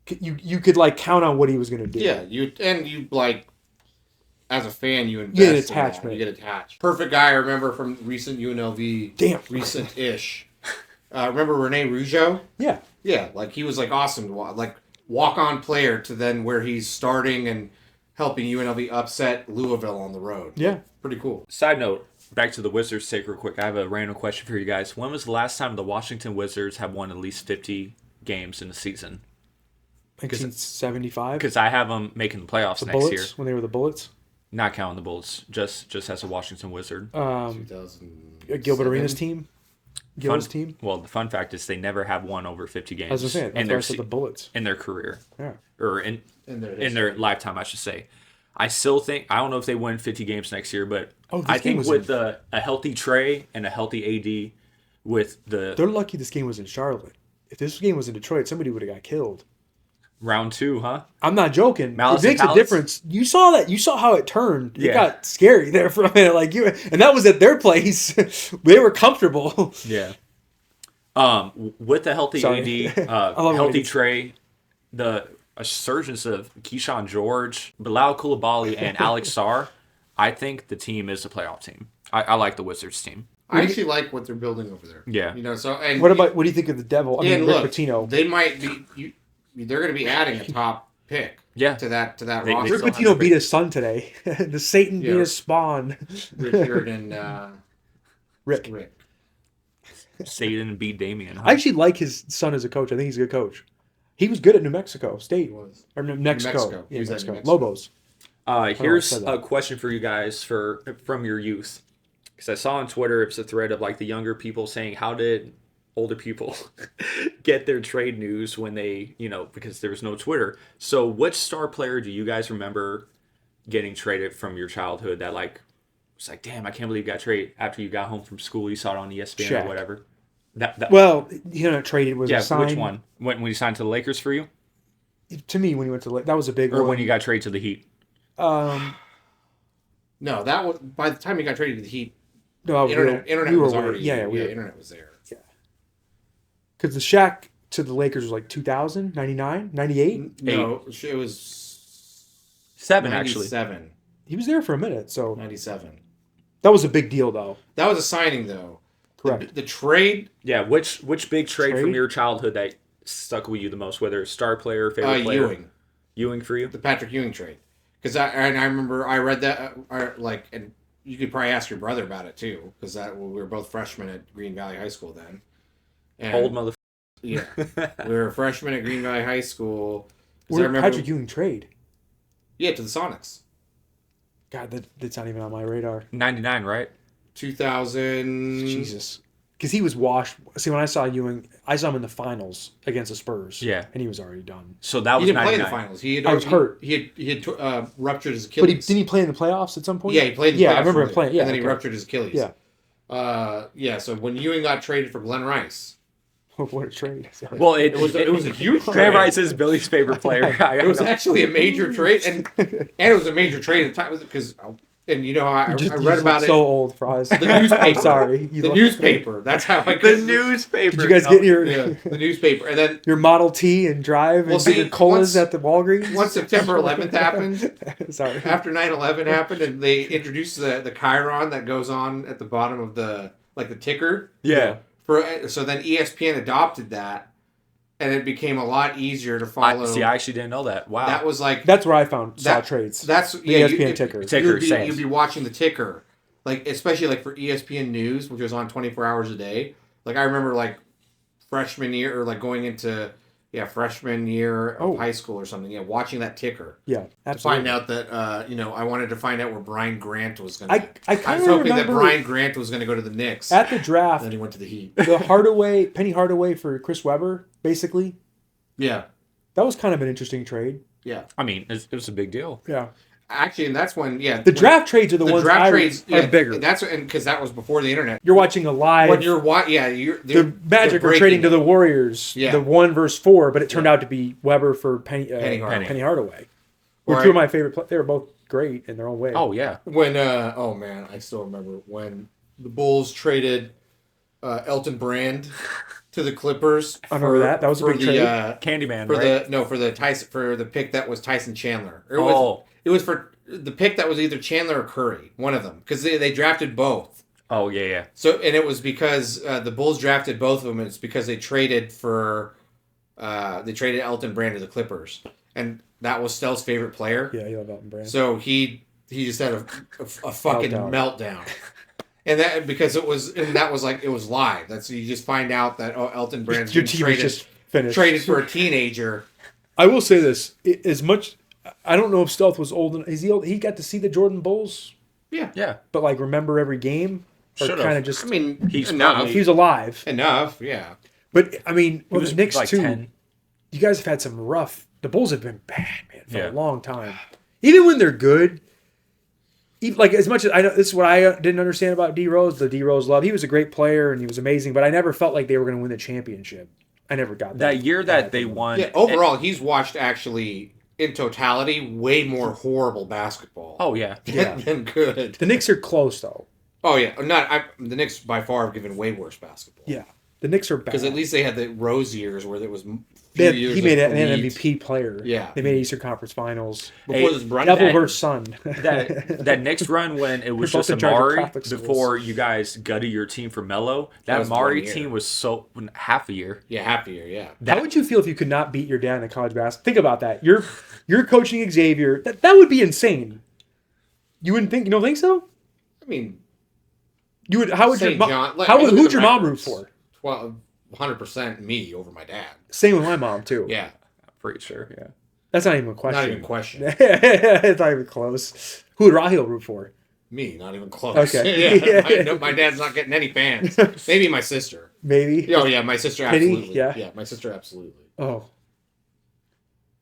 [SPEAKER 2] You could like count on what he was going to do.
[SPEAKER 3] Yeah, you like as a fan you invest.
[SPEAKER 2] You get attachment.
[SPEAKER 3] You get attached. Perfect guy I remember from recent UNLV.
[SPEAKER 2] Damn.
[SPEAKER 3] Recent-ish. Remember Rene Rougeau?
[SPEAKER 2] Yeah.
[SPEAKER 3] Yeah, like he was like awesome to watch, like walk-on player to then where he's starting and helping UNLV upset Louisville on the road.
[SPEAKER 2] Yeah.
[SPEAKER 3] Pretty cool.
[SPEAKER 1] Side note, back to the Wizards take real quick. I have a random question for you guys. When was the last time the Washington Wizards have won at least 50 games in a season?
[SPEAKER 2] 1975.
[SPEAKER 1] Because I have them making the playoffs
[SPEAKER 2] The
[SPEAKER 1] next
[SPEAKER 2] Bullets,
[SPEAKER 1] year.
[SPEAKER 2] when they were the Bullets.
[SPEAKER 1] Not counting the Bullets, just as a Washington Wizard.
[SPEAKER 3] 2007.
[SPEAKER 2] Gilbert Arenas team. Gilbert's team.
[SPEAKER 1] Well, the fun fact is they never have won over 50 games.
[SPEAKER 2] I was going to say, that's why I said the Bullets.
[SPEAKER 1] In their career.
[SPEAKER 2] Yeah.
[SPEAKER 1] Or in their lifetime, I should say. I still think, I don't know if they win 50 games next year, but I think with a healthy Trey and a healthy AD with the...
[SPEAKER 2] They're lucky this game was in Charlotte. If this game was in Detroit, somebody would have got killed.
[SPEAKER 1] Round 2, huh?
[SPEAKER 2] I'm not joking.
[SPEAKER 1] Malice
[SPEAKER 2] it makes a difference. You saw that. You saw how it turned. It got scary there for a minute. Like and that was at their place. They were comfortable.
[SPEAKER 1] Yeah. With the healthy AD, healthy Trey, the resurgence of Keyshawn George, Bilal Coulibaly, and Alex Sarr, I think the team is a playoff team. I like the Wizards team.
[SPEAKER 3] I actually like what they're building over there.
[SPEAKER 1] Yeah.
[SPEAKER 2] What do you think of the Devil? I mean,
[SPEAKER 3] Rick
[SPEAKER 2] Pitino.
[SPEAKER 3] They might be. They're going to be adding a top pick.
[SPEAKER 1] Yeah.
[SPEAKER 3] To that roster.
[SPEAKER 2] Rick Pitino beat his son today. The Satan beat his spawn.
[SPEAKER 3] Richard and
[SPEAKER 2] Rick.
[SPEAKER 1] Satan beat Damien. Huh?
[SPEAKER 2] I actually like his son as a coach. I think he's a good coach. He was good at New Mexico State.
[SPEAKER 3] He was.
[SPEAKER 2] Or New Mexico.
[SPEAKER 3] Yeah,
[SPEAKER 2] New Mexico.
[SPEAKER 3] New Mexico.
[SPEAKER 2] Lobos.
[SPEAKER 1] Here's a question for you guys from your youth. Because I saw on Twitter, it's a thread of like the younger people saying, how did older people get their trade news when they, because there was no Twitter. So which star player do you guys remember getting traded from your childhood that like, was like, damn, I can't believe you got traded after you got home from school. You saw it on ESPN
[SPEAKER 2] Shaq.
[SPEAKER 1] Or whatever.
[SPEAKER 2] Well, traded was a sign.
[SPEAKER 1] Which one? When he signed to the Lakers for you?
[SPEAKER 2] To me, when he went to that was a big
[SPEAKER 1] or
[SPEAKER 2] one.
[SPEAKER 1] When you got traded to the Heat?
[SPEAKER 3] No, that was by the time he got traded to the Heat.
[SPEAKER 2] No,
[SPEAKER 3] internet was already internet was there.
[SPEAKER 2] Yeah, because the Shaq to the Lakers was like 2000, 99, 98?
[SPEAKER 3] No, it was
[SPEAKER 1] 7 actually.
[SPEAKER 3] 97.
[SPEAKER 2] He was there for a minute, so
[SPEAKER 3] 97.
[SPEAKER 2] That was a big deal, though.
[SPEAKER 3] That was a signing, though.
[SPEAKER 2] Correct.
[SPEAKER 3] The trade.
[SPEAKER 1] Yeah, which big trade from your childhood that stuck with you the most? Whether it's star player, favorite player. Ewing for you.
[SPEAKER 3] The Patrick Ewing trade, because I remember I read that and you could probably ask your brother about it too, because we were both freshmen at Green Valley High School then. And,
[SPEAKER 1] old motherfucker.
[SPEAKER 3] Yeah, we were freshmen at Green Valley High School.
[SPEAKER 2] Where did Patrick Ewing trade?
[SPEAKER 3] Yeah, to the Sonics.
[SPEAKER 2] God, that's not even on my radar.
[SPEAKER 1] 99, right?
[SPEAKER 3] 2000.
[SPEAKER 2] Jesus. Because he was washed. See, when I saw Ewing, I saw him in the finals against the Spurs.
[SPEAKER 1] Yeah.
[SPEAKER 2] And he was already done.
[SPEAKER 1] So that was 99. He
[SPEAKER 3] didn't play in the finals.
[SPEAKER 2] I was hurt.
[SPEAKER 3] He had ruptured his Achilles.
[SPEAKER 2] But didn't he play in the playoffs at some point?
[SPEAKER 3] Yeah, he played in the playoffs.
[SPEAKER 2] Yeah, I remember him playing. Yeah,
[SPEAKER 3] and then he ruptured his Achilles.
[SPEAKER 2] Yeah.
[SPEAKER 3] So when Ewing got traded for Glenn Rice.
[SPEAKER 2] What a trade.
[SPEAKER 1] Well, it was
[SPEAKER 3] a huge trade.
[SPEAKER 1] Glenn Rice is Billy's favorite player.
[SPEAKER 3] It was actually a major trade. And it was a major trade at the time because and you know, I
[SPEAKER 2] You
[SPEAKER 3] read about
[SPEAKER 2] look
[SPEAKER 3] it.
[SPEAKER 2] So old, Faraz.
[SPEAKER 3] The newspaper.
[SPEAKER 2] I'm sorry.
[SPEAKER 3] The newspaper. That's how I.
[SPEAKER 1] The newspaper.
[SPEAKER 2] Did you guys get your
[SPEAKER 3] the newspaper, and then
[SPEAKER 2] your Model T and drive and get your colas at the Walgreens?
[SPEAKER 3] Once September 11th happened,
[SPEAKER 2] sorry.
[SPEAKER 3] After 9/11 happened, and they introduced the chyron that goes on at the bottom of the ticker.
[SPEAKER 1] Yeah.
[SPEAKER 3] So then ESPN adopted that, and it became a lot easier to follow.
[SPEAKER 1] I actually didn't know that. Wow.
[SPEAKER 3] That was like
[SPEAKER 2] that's where I saw trades.
[SPEAKER 3] That's
[SPEAKER 2] ESPN ticker.
[SPEAKER 3] You'd be watching the ticker, like especially like for ESPN News, which was on 24 hours a day. Like I remember like freshman year or like going into freshman year of high school or something. Yeah, watching that ticker.
[SPEAKER 2] Yeah, absolutely.
[SPEAKER 3] To find out that I wanted to find out where Brian Grant was going to.
[SPEAKER 2] I
[SPEAKER 3] was hoping that Brian Grant was going to go to the Knicks
[SPEAKER 2] at the draft.
[SPEAKER 3] Then he went to the Heat.
[SPEAKER 2] The Penny Hardaway for Chris Webber, basically.
[SPEAKER 3] Yeah,
[SPEAKER 2] that was kind of an interesting trade.
[SPEAKER 3] Yeah,
[SPEAKER 1] I mean, it was a big deal.
[SPEAKER 2] Yeah.
[SPEAKER 3] Actually, and that's when
[SPEAKER 2] draft trades are the ones are bigger.
[SPEAKER 3] That's because that was before the internet.
[SPEAKER 2] You're watching a live.
[SPEAKER 3] When you're
[SPEAKER 2] the Magic were trading to the Warriors, the 1 versus 4, but it turned out to be Weber for Penny Hardaway. Were two of my favorite. They were both great in their own way.
[SPEAKER 1] Oh yeah.
[SPEAKER 3] When oh man, I still remember when the Bulls traded Elton Brand to the Clippers.
[SPEAKER 2] I remember that. That was a big trade.
[SPEAKER 1] Candyman,
[SPEAKER 3] right? For the pick that was Tyson Chandler. It was for the pick that was either Chandler or Curry, one of them, because they drafted both.
[SPEAKER 1] Oh yeah.
[SPEAKER 3] So and it was because the Bulls drafted both of them, and it's because they traded Elton Brand to the Clippers, and that was Stell's favorite player.
[SPEAKER 2] Yeah, he loved Elton Brand.
[SPEAKER 3] So he just had a fucking meltdown. And that because it was live. That's you just find out that Elton Brand's
[SPEAKER 2] your team just finished.
[SPEAKER 3] Traded for a teenager.
[SPEAKER 2] I will say this: as much, I don't know if Stealth was old. Is he old? He got to see the Jordan Bulls.
[SPEAKER 3] Yeah.
[SPEAKER 2] But like, remember every game, or kind of just.
[SPEAKER 3] I mean,
[SPEAKER 2] he's alive.
[SPEAKER 3] Enough, yeah.
[SPEAKER 2] But I mean, the Knicks
[SPEAKER 1] like
[SPEAKER 2] too.
[SPEAKER 1] 10.
[SPEAKER 2] You guys have had some rough. The Bulls have been bad, man, for a long time. Even when they're good. Like as much as I know, this is what I didn't understand about D Rose. The D Rose love. He was a great player and he was amazing, but I never felt like they were going to win the championship. I never got
[SPEAKER 1] that year that they won.
[SPEAKER 3] Yeah, overall, he's watched actually in totality way more horrible basketball.
[SPEAKER 1] Oh yeah,
[SPEAKER 3] than good.
[SPEAKER 2] The Knicks are close though.
[SPEAKER 3] Oh yeah, the Knicks by far have given way worse basketball.
[SPEAKER 2] Yeah, the Knicks are bad
[SPEAKER 3] because at least they had the Rose years where there was.
[SPEAKER 2] He made an MVP player.
[SPEAKER 3] Yeah,
[SPEAKER 2] they made Eastern Conference Finals
[SPEAKER 3] before this run.
[SPEAKER 2] Devil versus Sun.
[SPEAKER 1] that Knicks run when it was just Amari before you guys gutted your team for Melo. That Amari team was so half a year.
[SPEAKER 3] Yeah, half a year. Yeah.
[SPEAKER 2] How would you feel if you could not beat your dad in the college basketball? Think about that. You're coaching Xavier. That would be insane. You wouldn't think? You don't think so?
[SPEAKER 3] I mean,
[SPEAKER 2] you would. How would your who'd your mom root for?
[SPEAKER 3] 100% me over my dad.
[SPEAKER 2] Same with my mom too.
[SPEAKER 3] Yeah,
[SPEAKER 1] I'm pretty sure. Yeah,
[SPEAKER 2] that's not even a question.
[SPEAKER 3] Not even a question.
[SPEAKER 2] It's not even close. Who would Rahil root for?
[SPEAKER 3] Me, not even close.
[SPEAKER 2] Okay.
[SPEAKER 3] My dad's not getting any fans. Maybe my sister.
[SPEAKER 2] Maybe.
[SPEAKER 3] Oh yeah, my sister absolutely. Yeah, my sister absolutely.
[SPEAKER 2] Oh.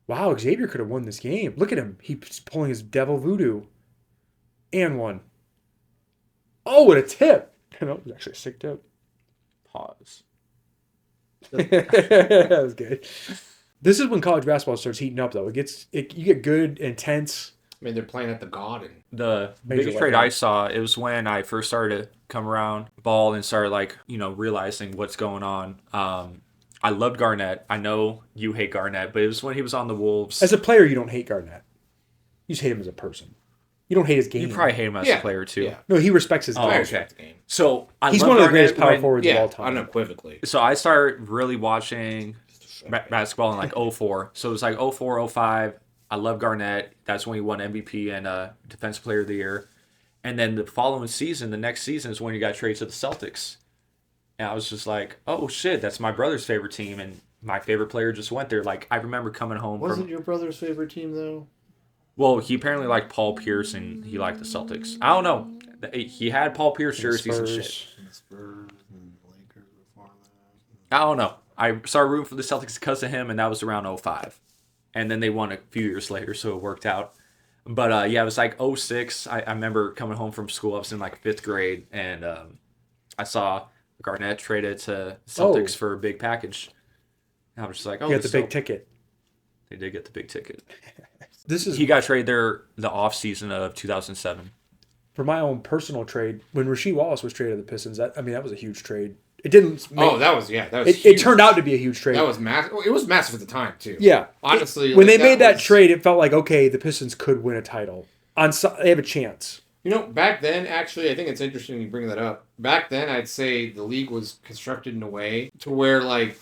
[SPEAKER 2] Wow, Xavier could have won this game. Look at him. He's pulling his devil voodoo. And won. Oh, what a tip. No, it was actually a sick tip.
[SPEAKER 1] Pause.
[SPEAKER 2] That was good. This is when college basketball starts heating up, though. You get good, intense.
[SPEAKER 3] I mean, they're playing at the Garden.
[SPEAKER 1] The biggest trade I saw, it was when I first started to come around ball and started realizing what's going on. I loved Garnett. I know you hate Garnett, but it was when he was on the Wolves.
[SPEAKER 2] As a player, you don't hate Garnett. You just hate him as a person. You don't hate his game.
[SPEAKER 1] You probably hate him as a player too.
[SPEAKER 2] Yeah. No, he respects his game.
[SPEAKER 1] Okay. So
[SPEAKER 2] he's one of the greatest power forwards of all time.
[SPEAKER 3] Unequivocally.
[SPEAKER 1] So I started really watching basketball in 2004. So it was 2004, 2005. I love Garnett. That's when he won MVP and Defensive Player of the Year. And then the following season, the next season is when he got traded to the Celtics. And I was just like, oh shit, that's my brother's favorite team, and my favorite player just went there. I remember coming home.
[SPEAKER 3] Wasn't your brother's favorite team though?
[SPEAKER 1] Well, he apparently liked Paul Pierce and he liked the Celtics. I don't know. He had Paul Pierce jerseys and shit. I don't know. I started rooting for the Celtics because of him, and that was around 2005. And then they won a few years later, so it worked out. But it was 2006. I remember coming home from school. I was in 5th grade, and I saw Garnett traded to Celtics for a big package. And I was just like, oh,
[SPEAKER 2] he got the big ticket.
[SPEAKER 1] They did get the big ticket.
[SPEAKER 2] He
[SPEAKER 1] got traded there the off season of 2007.
[SPEAKER 2] for my own personal trade, when Rasheed Wallace was traded to the Pistons, that was a huge trade. It didn't.
[SPEAKER 3] That was
[SPEAKER 2] it turned out to be a huge trade.
[SPEAKER 3] That was massive. It was massive at the time too.
[SPEAKER 2] Yeah,
[SPEAKER 3] honestly,
[SPEAKER 2] when they made that trade, it felt like okay, the Pistons could win a title. They have a chance.
[SPEAKER 3] Back then, actually, I think it's interesting you bring that up. Back then, I'd say the league was constructed in a way to where, like,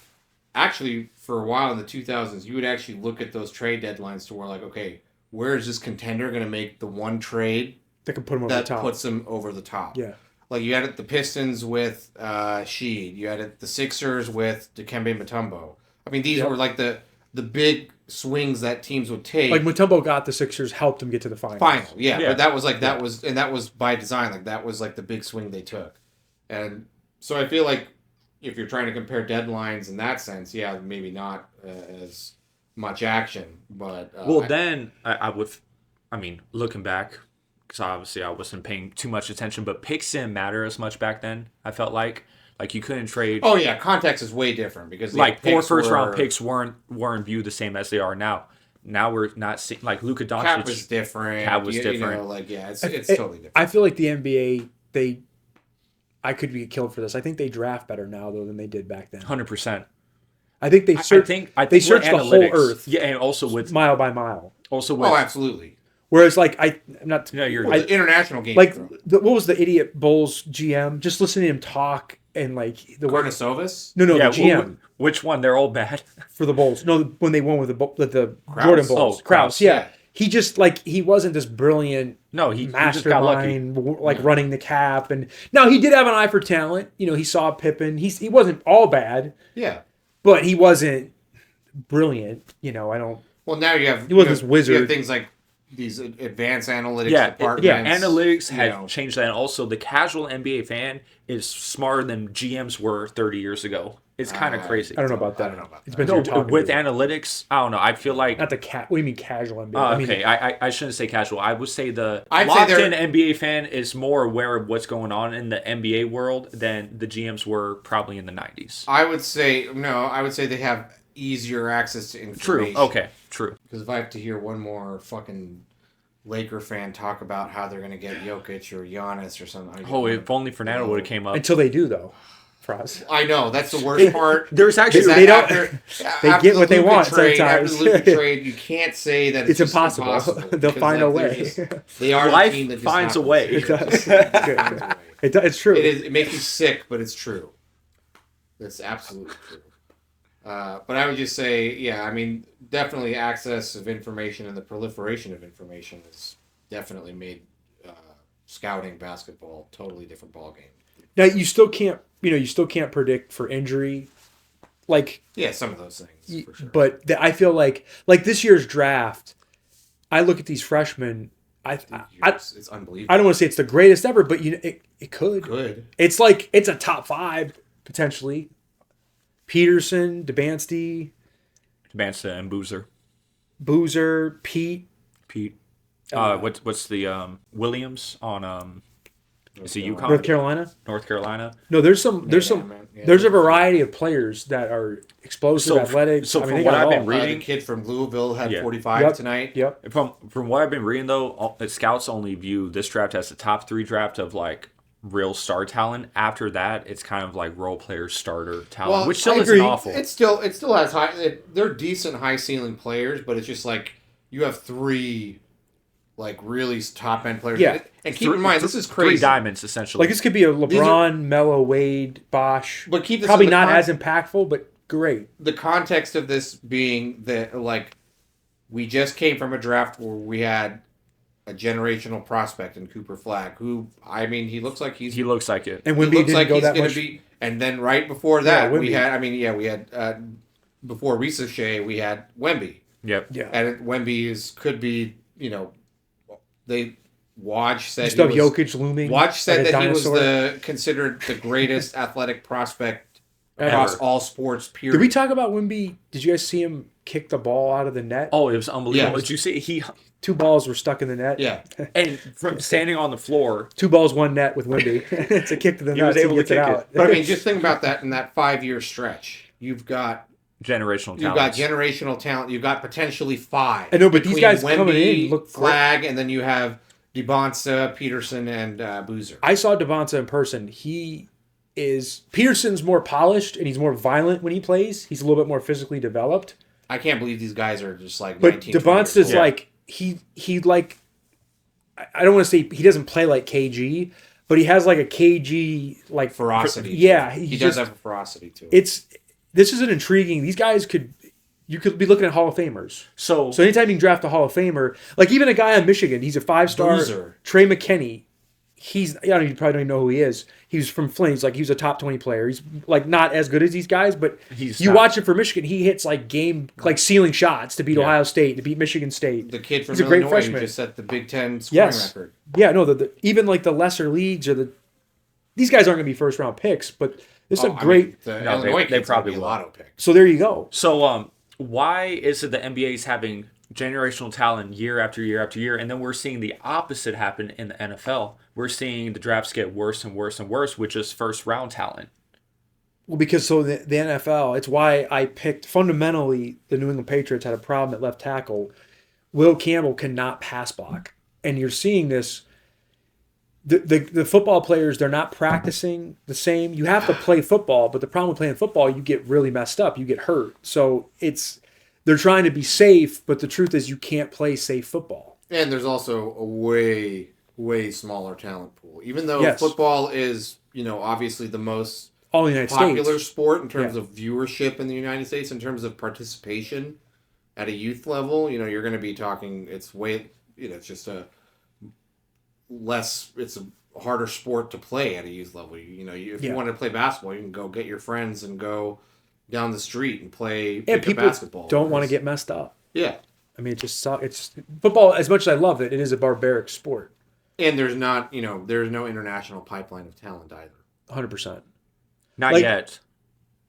[SPEAKER 3] actually, for a while in the 2000s, you would actually look at those trade deadlines to where, like, okay, where is this contender going to make the one trade
[SPEAKER 2] that can put them over the top?
[SPEAKER 3] That puts them over the top.
[SPEAKER 2] Yeah.
[SPEAKER 3] Like, you had the Pistons with Sheed. You had the Sixers with Dikembe Mutombo. I mean, these were, like, the big swings that teams would take.
[SPEAKER 2] Like Mutombo got the Sixers, helped them get to the finals.
[SPEAKER 3] Yeah. But that was that was by design. Like that was like the big swing they took. And so I feel like if you're trying to compare deadlines in that sense, yeah, maybe not as much action. But
[SPEAKER 1] then I would, looking back, because obviously I wasn't paying too much attention, but picks didn't matter as much back then. I felt like you couldn't trade.
[SPEAKER 3] Oh yeah, context is way different because
[SPEAKER 1] like 4 first-round picks weren't viewed the same as they are now. Now we're not seeing like Luka Doncic.
[SPEAKER 3] Cap was different. It's totally different.
[SPEAKER 2] I feel like the NBA I could be killed for this. I think they draft better now though than they did back then.
[SPEAKER 1] 100%.
[SPEAKER 2] I think they search. They search the whole earth.
[SPEAKER 1] Yeah, and also with
[SPEAKER 2] mile by mile.
[SPEAKER 1] Also with
[SPEAKER 3] absolutely.
[SPEAKER 2] Whereas, like, I'm not.
[SPEAKER 3] Yeah, the international game.
[SPEAKER 2] Like, what was the idiot Bulls GM? Just listening to him talk and, like...
[SPEAKER 3] Karnisovas?
[SPEAKER 2] No, the GM.
[SPEAKER 1] Which one? They're all bad.
[SPEAKER 2] For the Bulls. No, when they won with the Jordan Bulls. Krause, yeah. He just, like, he wasn't this brilliant mastermind, like, running the cap. And now, he did have an eye for talent. He saw Pippen. He wasn't all bad.
[SPEAKER 3] Yeah.
[SPEAKER 2] But he wasn't brilliant. I don't...
[SPEAKER 3] Well, now you have...
[SPEAKER 2] He wasn't this wizard.
[SPEAKER 3] You have things like... These advanced analytics departments.
[SPEAKER 1] Analytics have changed that. And also, the casual NBA fan is smarter than GMs were 30 years ago. It's kind of crazy.
[SPEAKER 2] I don't know about that.
[SPEAKER 1] It's been with analytics, I don't know. I feel like...
[SPEAKER 2] Not the what do you mean casual NBA?
[SPEAKER 1] Okay, I shouldn't say casual. I would say the locked-in NBA fan is more aware of what's going on in the NBA world than the GMs were probably in the 90s.
[SPEAKER 3] I would say they have easier access to information.
[SPEAKER 1] True. Okay. True.
[SPEAKER 3] Because if I have to hear one more fucking Laker fan talk about how they're going to get Jokic or Giannis or something.
[SPEAKER 1] If only Fernando would have came up.
[SPEAKER 2] Until they do, though. Faraz.
[SPEAKER 3] I know. That's the worst part.
[SPEAKER 2] There's actually... They get what they want sometimes.
[SPEAKER 3] After the Luka trade, you can't say that it's
[SPEAKER 2] impossible. They'll find a way.
[SPEAKER 3] They are
[SPEAKER 1] Life
[SPEAKER 3] the team that just
[SPEAKER 1] finds a way.
[SPEAKER 2] It does. It's true.
[SPEAKER 3] It makes you sick, but it's true. It's absolutely true. But I would just say, definitely access of information and the proliferation of information has definitely made scouting basketball a totally different ballgame.
[SPEAKER 2] Now, you still can't predict for injury. Like,
[SPEAKER 3] yeah, some of those things, for sure.
[SPEAKER 2] But I feel like this year's draft, I look at these freshmen,
[SPEAKER 3] it's unbelievable.
[SPEAKER 2] I don't want to say it's the greatest ever, but it could.
[SPEAKER 3] Could.
[SPEAKER 2] It's like, it's a top 5, potentially. Peterson, Dubansty
[SPEAKER 1] and
[SPEAKER 2] Boozer, Pete.
[SPEAKER 1] What's the Williams on is it UConn? North Carolina.
[SPEAKER 2] No, there's a variety of players that are explosive, athletic.
[SPEAKER 1] So from what I've been reading,
[SPEAKER 3] the kid from Louisville had 45 tonight.
[SPEAKER 2] Yep.
[SPEAKER 1] From what I've been reading though, scouts only view this draft as the top 3 draft of like real star talent. After that, it's kind of like role player starter talent, which still isn't awful.
[SPEAKER 3] It still has high. They're decent high ceiling players, but it's just like you have 3 like really top end players.
[SPEAKER 2] Yeah,
[SPEAKER 3] and keep in mind this is crazy.
[SPEAKER 1] 3 diamonds essentially.
[SPEAKER 2] Like this could be a LeBron, Melo, Wade, Bosh.
[SPEAKER 3] But keep this
[SPEAKER 2] probably not as impactful, but great.
[SPEAKER 3] The context of this being that like we just came from a draft where we had a generational prospect in Cooper Flagg, who he looks like
[SPEAKER 1] he looks like it,
[SPEAKER 2] and Wemby didn't go that much.
[SPEAKER 3] And then right before that, we had before Ricochet, we had Wemby.
[SPEAKER 1] Yep.
[SPEAKER 3] Yeah. And Wemby could be Woj said
[SPEAKER 2] Jokic looming.
[SPEAKER 3] Woj said that he was considered the greatest athletic prospect across all sports. Period.
[SPEAKER 2] Did we talk about Wemby? Did you guys see him kick the ball out of the net?
[SPEAKER 1] Oh, it was unbelievable.
[SPEAKER 3] Yeah.
[SPEAKER 1] Did you see
[SPEAKER 2] 2 balls were stuck in the net?
[SPEAKER 3] Yeah.
[SPEAKER 1] And from standing on the floor.
[SPEAKER 2] 2 balls, 1 net with Wemby. It's a kick to the net. He was able to kick it.
[SPEAKER 3] But just think about that in that 5-year stretch. You've got
[SPEAKER 1] generational talent.
[SPEAKER 3] You've got generational talent. You've got potentially 5.
[SPEAKER 2] I know, but these guys Wemby, coming in look
[SPEAKER 3] Flagg, and then you have DeBonsa, Peterson, and Boozer.
[SPEAKER 2] I saw DeBonsa in person. Peterson's more polished and he's more violent when he plays. He's a little bit more physically developed.
[SPEAKER 3] I can't believe these guys are just like.
[SPEAKER 2] But DeBonsa's like he like. I don't want to say he doesn't play like KG, but he has like a KG like
[SPEAKER 3] ferocity.
[SPEAKER 2] Yeah,
[SPEAKER 3] he does have a ferocity too.
[SPEAKER 2] This is an intriguing. These guys you could be looking at Hall of Famers.
[SPEAKER 1] So
[SPEAKER 2] anytime you can draft a Hall of Famer, like even a guy on Michigan, he's a 5-star.
[SPEAKER 3] Boozer.
[SPEAKER 2] Trey McKinney. You probably don't even know who he is. He was from Flint. He was a top 20 player. He's like not as good as these guys, but watch him for Michigan. He hits like ceiling shots to beat Ohio State, to beat Michigan State.
[SPEAKER 3] The kid from
[SPEAKER 2] he's a
[SPEAKER 3] Illinois
[SPEAKER 2] great freshman.
[SPEAKER 3] who just set the Big Ten scoring record.
[SPEAKER 2] Yeah, no, even like the lesser leagues these guys aren't going to be first round picks, but this is a great.
[SPEAKER 3] They probably will. Lotto pick.
[SPEAKER 2] So there you go.
[SPEAKER 1] So why is it the NBA is having generational talent year after year after year, and then we're seeing the opposite happen in the NFL? We're seeing the drafts get worse and worse and worse with just first round talent.
[SPEAKER 2] Well, because the NFL, it's why I picked fundamentally the New England Patriots had a problem at left tackle. Will Campbell cannot pass block, and you're seeing this. The football players, they're not practicing the same. You have to play football, but the problem with playing football, you get really messed up. You get hurt. So they're trying to be safe, but the truth is you can't play safe football.
[SPEAKER 3] And there's also a way, way smaller talent pool. Even though football is, obviously the most popular sport in terms of viewership in the United States, in terms of participation at a youth level, you're going to be talking, it's just it's a harder sport to play at a youth level. If you want to play basketball, you can go get your friends and go down the street and play basketball.
[SPEAKER 2] Don't want to get messed up.
[SPEAKER 3] Yeah.
[SPEAKER 2] I mean, it's football, as much as I love it, it is a barbaric sport.
[SPEAKER 3] And there's not, there's no international pipeline of talent either.
[SPEAKER 2] 100%.
[SPEAKER 1] Not yet.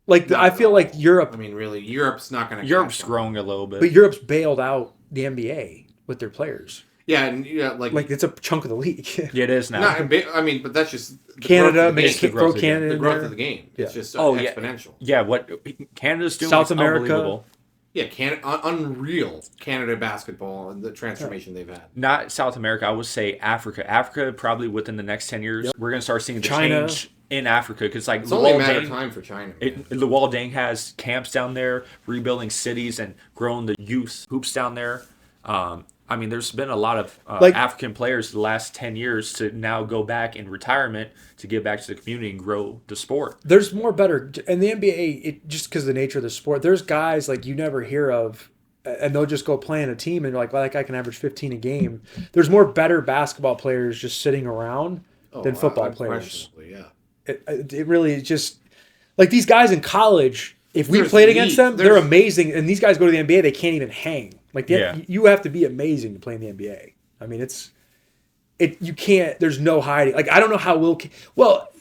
[SPEAKER 2] I feel like Europe.
[SPEAKER 3] I mean, really, Europe's not going to.
[SPEAKER 1] Europe's growing a little bit.
[SPEAKER 2] But Europe's bailed out the NBA with their players.
[SPEAKER 3] Yeah, and like
[SPEAKER 2] it's a chunk of the league.
[SPEAKER 1] Yeah, it is now.
[SPEAKER 3] But that's just
[SPEAKER 2] Canada.
[SPEAKER 3] Throw
[SPEAKER 2] Canada.
[SPEAKER 3] The growth of the game.
[SPEAKER 2] Yeah.
[SPEAKER 3] It's just exponential.
[SPEAKER 1] Yeah, what Canada's doing
[SPEAKER 2] South
[SPEAKER 1] is
[SPEAKER 2] America.
[SPEAKER 1] unbelievable.
[SPEAKER 3] Yeah, unreal Canada basketball and the transformation they've had.
[SPEAKER 1] Not South America, I would say Africa. Africa, probably within the next 10 years, we're going to start seeing the change in Africa. Because
[SPEAKER 3] it's only a matter of time for China.
[SPEAKER 1] Luol Deng has camps down there, rebuilding cities and growing the youth hoops down there. I mean, there's been a lot of African players the last 10 years to now go back in retirement to give back to the community and grow the sport.
[SPEAKER 2] There's more better. And the NBA, just because of the nature of the sport, there's guys like you never hear of, and they'll just go play in a team and you're like, well, that guy can average 15 a game. There's more better basketball players just sitting around than football players.
[SPEAKER 3] Yeah.
[SPEAKER 2] It really just, like these guys in college, if we played against them, they're amazing. And these guys go to the NBA, they can't even hang. You have to be amazing to play in the NBA. I mean, you can't. There's no hiding. Like I don't know how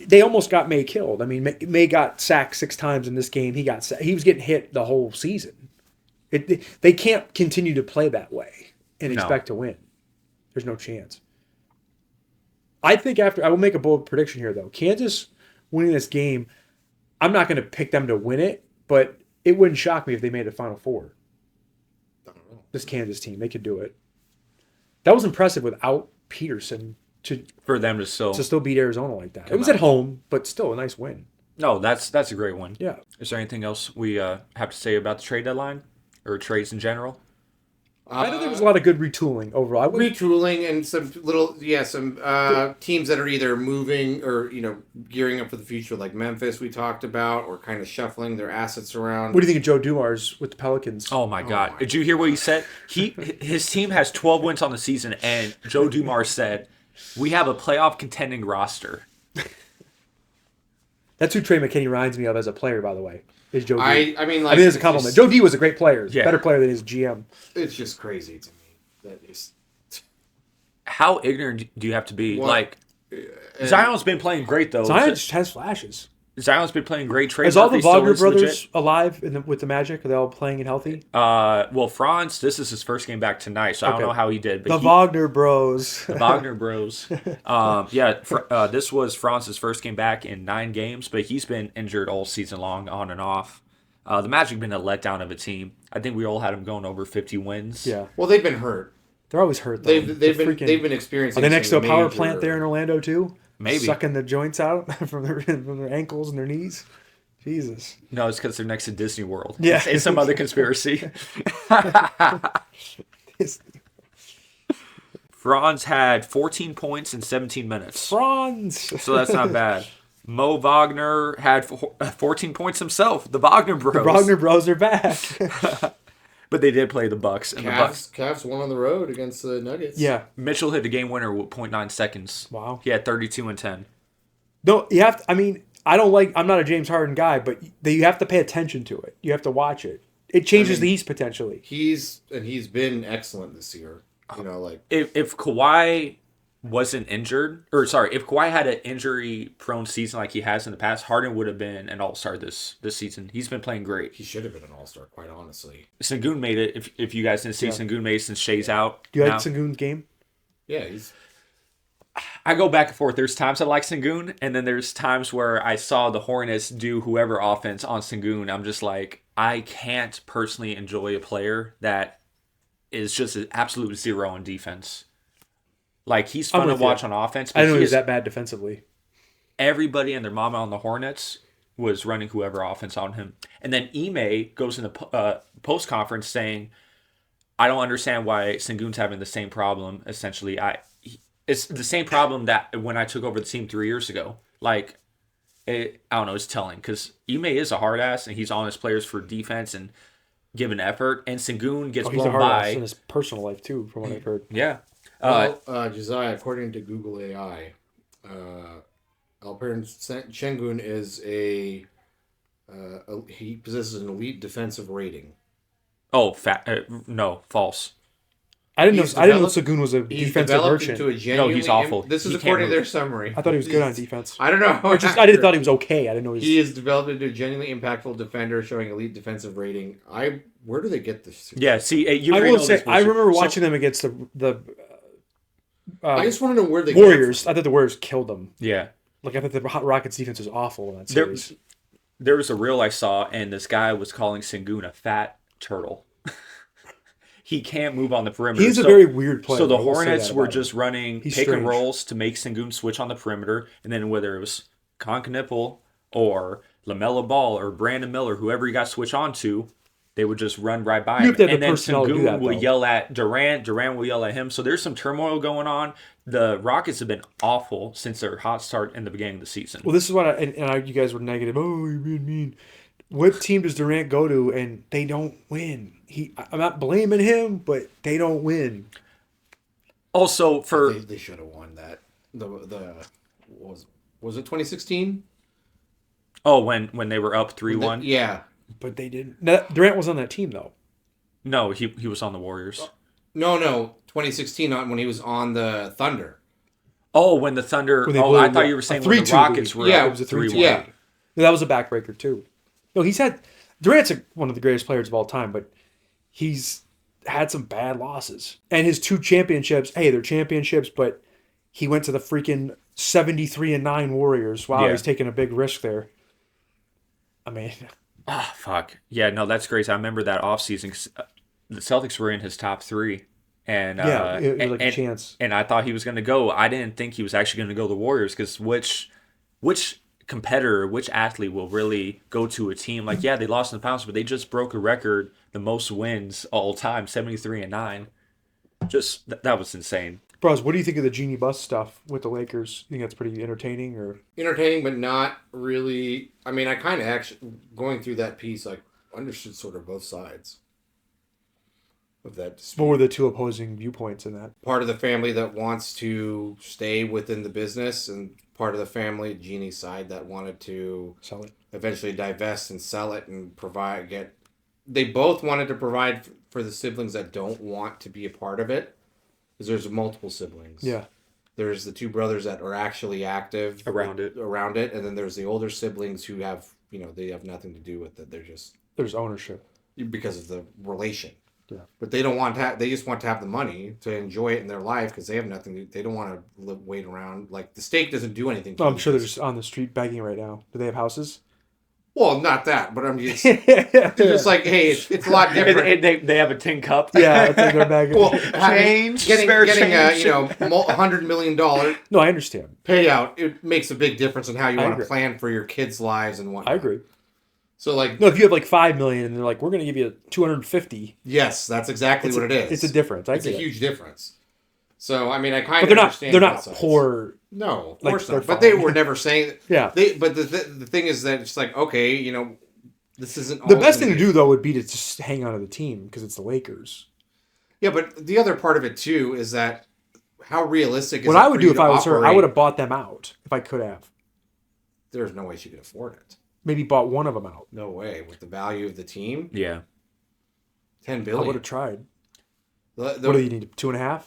[SPEAKER 2] they almost got May killed. I mean, May got sacked 6 times in this game. He was getting hit the whole season. They can't continue to play that way and expect to win. There's no chance. I think I will make a bold prediction here though. Kansas winning this game, I'm not going to pick them to win it, but it wouldn't shock me if they made a Final Four. This Kansas team, they could do it. That was impressive without Peterson
[SPEAKER 1] for them to still
[SPEAKER 2] beat Arizona like that. It was at home, but still a nice win.
[SPEAKER 1] No, that's a great one.
[SPEAKER 2] Yeah.
[SPEAKER 1] Is there anything else we have to say about the trade deadline or trades in general?
[SPEAKER 2] I know there was a lot of good retooling overall.
[SPEAKER 3] Retooling and some teams that are either moving or gearing up for the future, like Memphis we talked about, or kind of shuffling their assets around.
[SPEAKER 2] What do you think of Joe Dumars with the Pelicans?
[SPEAKER 1] Oh my God! Did you hear what he said? His team has 12 wins on the season, and Joe Dumars said, "We have a playoff contending roster."
[SPEAKER 2] That's who Trey McKinney reminds me of as a player, by the way. Is Joe D.
[SPEAKER 3] I mean,
[SPEAKER 2] it's a compliment. Joe D was a great player. Better player than his GM.
[SPEAKER 3] It's just crazy to me.
[SPEAKER 1] How ignorant do you have to be? Zion's been playing great, though.
[SPEAKER 2] Zion just has flashes.
[SPEAKER 1] Zion's been playing great. Trade
[SPEAKER 2] Is all the Wagner brothers alive with the Magic? Are they all playing and healthy?
[SPEAKER 1] Well, Franz, this is his first game back tonight, so I don't know how he did. But
[SPEAKER 2] Wagner bros.
[SPEAKER 1] The Wagner bros. This was Franz's first game back in 9 games, but he's been injured all season long, on and off. The Magic been a letdown of a team. I think we all had him going over 50 wins.
[SPEAKER 2] Yeah.
[SPEAKER 3] Well, they've been hurt.
[SPEAKER 2] They're always hurt though.
[SPEAKER 3] They've been experiencing.
[SPEAKER 2] Are they next to a power plant there in Orlando too?
[SPEAKER 1] Maybe
[SPEAKER 2] sucking the joints out from their ankles and their knees. Jesus.
[SPEAKER 1] No, it's because they're next to Disney World.
[SPEAKER 2] Yeah,
[SPEAKER 1] it's some other conspiracy. Franz had 14 points in 17 minutes.
[SPEAKER 2] Franz.
[SPEAKER 1] So that's not bad. Mo Wagner had 14 points himself. The Wagner Bros.
[SPEAKER 2] The Wagner Bros are back.
[SPEAKER 1] But they did play the Bucks. And
[SPEAKER 3] Cavs won on the road against the Nuggets.
[SPEAKER 2] Yeah.
[SPEAKER 1] Mitchell hit the game winner with 0.9 seconds.
[SPEAKER 2] Wow.
[SPEAKER 1] He had 32 and 10.
[SPEAKER 2] No, you have to, I mean, I'm not a James Harden guy, but you have to pay attention to it. You have to watch it. It changes the East potentially.
[SPEAKER 3] He's been excellent this year. You know, like
[SPEAKER 1] if Kawhi wasn't injured, if Kawhi had an injury-prone season like he has in the past, Harden would have been an all-star this season. He's been playing great.
[SPEAKER 3] He should have been an all-star, quite honestly.
[SPEAKER 1] Sengun made it. If you guys didn't see, Sengun made it since Shea's out.
[SPEAKER 2] Do you like Sengun's game?
[SPEAKER 3] Yeah,
[SPEAKER 1] I go back and forth. There's times I like Sengun, and then there's times where I saw the Hornets do whoever offense on Sengun. I'm just like, I can't personally enjoy a player that is just an absolute zero in defense. Like, he's fun to watch on offense.
[SPEAKER 2] I didn't know he was that bad defensively.
[SPEAKER 1] Everybody and their mama on the Hornets was running whoever offense on him. And then Ime goes in the post-conference saying, I don't understand why Sengun's having the same problem, essentially. It's the same problem that when I took over the team 3 years ago. Like, I don't know, it's telling. Because Ime is a hard ass, and he's on his players for defense and giving effort. And Sengun gets blown by.
[SPEAKER 2] In his personal life, too, from what I've heard.
[SPEAKER 1] Yeah.
[SPEAKER 3] Jesiah, according to Google AI, Alperen Şengün is he possesses an elite defensive rating.
[SPEAKER 1] Oh, no, false.
[SPEAKER 2] I didn't know Sengun was a defensive merchant.
[SPEAKER 1] No, he's awful.
[SPEAKER 3] This is according to their summary.
[SPEAKER 2] I thought he was good on defense.
[SPEAKER 3] I don't know.
[SPEAKER 2] I didn't thought he was okay. I didn't know
[SPEAKER 3] he is developed into a genuinely impactful defender, showing elite defensive rating. Where do they get this?
[SPEAKER 1] Yeah, see,
[SPEAKER 2] I will say I remember watching them against the.
[SPEAKER 3] I just want to know where they
[SPEAKER 2] Warriors. I thought the Warriors killed them.
[SPEAKER 1] Yeah,
[SPEAKER 2] like I thought the Rockets defense was awful in that series.
[SPEAKER 1] There was a reel I saw, and this guy was calling Sengun a fat turtle. He can't move on the perimeter.
[SPEAKER 2] He's a very weird player.
[SPEAKER 1] So the Hornets were just running pick and rolls to make Sengun switch on the perimeter, and then whether it was Concaniple or LaMelo Ball or Brandon Miller, whoever you got switch on to, they would just run right by him. And then Sengun will yell at Durant. Durant will yell at him. So there's some turmoil going on. The Rockets have been awful since their hot start in the beginning of the season.
[SPEAKER 2] Well, this is what you guys were negative. Oh, you're being mean. What team does Durant go to and they don't win? I'm not blaming him, but they don't win.
[SPEAKER 1] Also,
[SPEAKER 3] they should have won that. Was it 2016?
[SPEAKER 1] Oh, when they were up 3-1.
[SPEAKER 3] Yeah,
[SPEAKER 2] but they didn't. Durant was on that team though.
[SPEAKER 1] No, he was on the Warriors.
[SPEAKER 3] No, 2016 when he was on the Thunder.
[SPEAKER 1] Oh, when the Thunder. I thought you were saying when the Rockets were.
[SPEAKER 2] Yeah, it was a 3-2. Yeah, that was a backbreaker too. No, Durant's one of the greatest players of all time, but he's had some bad losses. And his 2 championships, they're championships, but he went to the freaking 73-9 Warriors. Wow, He's taking a big risk there. I mean,
[SPEAKER 1] fuck. Yeah, no, that's great. I remember that offseason. The Celtics were in his top 3. And
[SPEAKER 2] it was like a chance.
[SPEAKER 1] And I thought he was going to go. I didn't think he was actually going to go to the Warriors because which competitor, which athlete will really go to a team like, they lost in the finals, but they just broke a record, the most wins all time, 73-9. Just that was insane.
[SPEAKER 2] Bros, what do you think of the Genie Bus stuff with the Lakers? You think that's pretty entertaining, or
[SPEAKER 3] entertaining, but not really? I mean, I kind of actually going through that piece, I understood sort of both sides of that dispute.
[SPEAKER 2] What were the 2 opposing viewpoints in that?
[SPEAKER 3] Part of the family that wants to stay within the business, and part of the family, Genie's side, that wanted to
[SPEAKER 2] sell it,
[SPEAKER 3] eventually divest and sell it and they both wanted to provide for the siblings that don't want to be a part of it, because there's multiple siblings.
[SPEAKER 2] Yeah.
[SPEAKER 3] There's the 2 brothers that are actually active around it, and then there's the older siblings who have, they have nothing to do with it.
[SPEAKER 2] There's ownership
[SPEAKER 3] because of the relation.
[SPEAKER 2] Yeah.
[SPEAKER 3] But they don't want to they just want to have the money to enjoy it in their life, because they have nothing they don't want to wait around. Like, the stake doesn't do anything to
[SPEAKER 2] I'm sure they're just on the street begging right now. Do they have houses?
[SPEAKER 3] Well, not that, but I'm just just like, hey, it's a lot different.
[SPEAKER 1] They have a tin cup.
[SPEAKER 2] Yeah, it's like their bag.
[SPEAKER 3] Well, getting
[SPEAKER 1] change.
[SPEAKER 3] $100 million
[SPEAKER 2] No, I understand.
[SPEAKER 3] payout, it makes a big difference in how you want to plan for your kids' lives and whatnot.
[SPEAKER 2] I agree.
[SPEAKER 3] So like,
[SPEAKER 2] no, if you have like $5 million and they're like, we're going to give you 250.
[SPEAKER 3] Yes, that's exactly what it is.
[SPEAKER 2] It's a difference.
[SPEAKER 3] It's a huge difference. So I mean, I kind
[SPEAKER 2] of
[SPEAKER 3] understand.
[SPEAKER 2] They're not poor.
[SPEAKER 3] No, of course not.
[SPEAKER 2] But
[SPEAKER 3] But they were never saying.
[SPEAKER 2] Yeah.
[SPEAKER 3] But the thing is that it's like, okay, this isn't.
[SPEAKER 2] The best thing to do though would be to just hang on to the team because it's the Lakers.
[SPEAKER 3] Yeah, but the other part of it too is that how realistic is
[SPEAKER 2] what
[SPEAKER 3] it
[SPEAKER 2] I would
[SPEAKER 3] for
[SPEAKER 2] do
[SPEAKER 3] you
[SPEAKER 2] if
[SPEAKER 3] to
[SPEAKER 2] I was her, I
[SPEAKER 3] operate?
[SPEAKER 2] would have bought them out if I could have.
[SPEAKER 3] There's no way she could afford it.
[SPEAKER 2] Maybe bought one of them out.
[SPEAKER 3] No way. With the value of the team,
[SPEAKER 1] Yeah.
[SPEAKER 3] $10 billion.
[SPEAKER 2] I would have tried.
[SPEAKER 3] What
[SPEAKER 2] do you need? 2.5?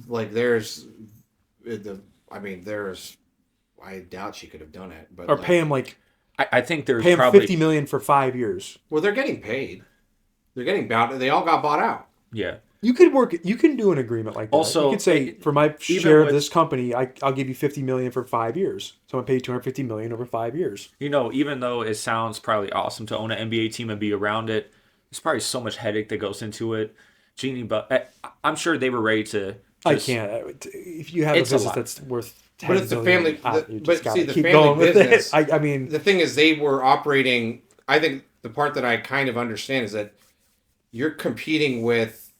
[SPEAKER 3] Like I doubt she could have done it. But
[SPEAKER 2] Or pay him like.
[SPEAKER 1] I think there's
[SPEAKER 2] pay him
[SPEAKER 1] probably
[SPEAKER 2] $50 million for 5 years.
[SPEAKER 3] Well, they're getting paid. They're getting bought. They all got bought out.
[SPEAKER 1] Yeah.
[SPEAKER 2] You could work. You can do an agreement like that.
[SPEAKER 1] Also,
[SPEAKER 2] you could say for my share of this company, I'll give you $50 million for 5 years. So I'm gonna pay you $250 million over 5 years.
[SPEAKER 1] Even though it sounds probably awesome to own an NBA team and be around it, there's probably so much headache that goes into it. Jeannie, but I'm sure they were ready to.
[SPEAKER 2] I can't. If you have a business that's worth.
[SPEAKER 3] But it's a family. But see, the
[SPEAKER 2] keep
[SPEAKER 3] family
[SPEAKER 2] going with
[SPEAKER 3] business.
[SPEAKER 2] it. I mean,
[SPEAKER 3] the thing is, they were operating. I think the part that I kind of understand is that you're competing with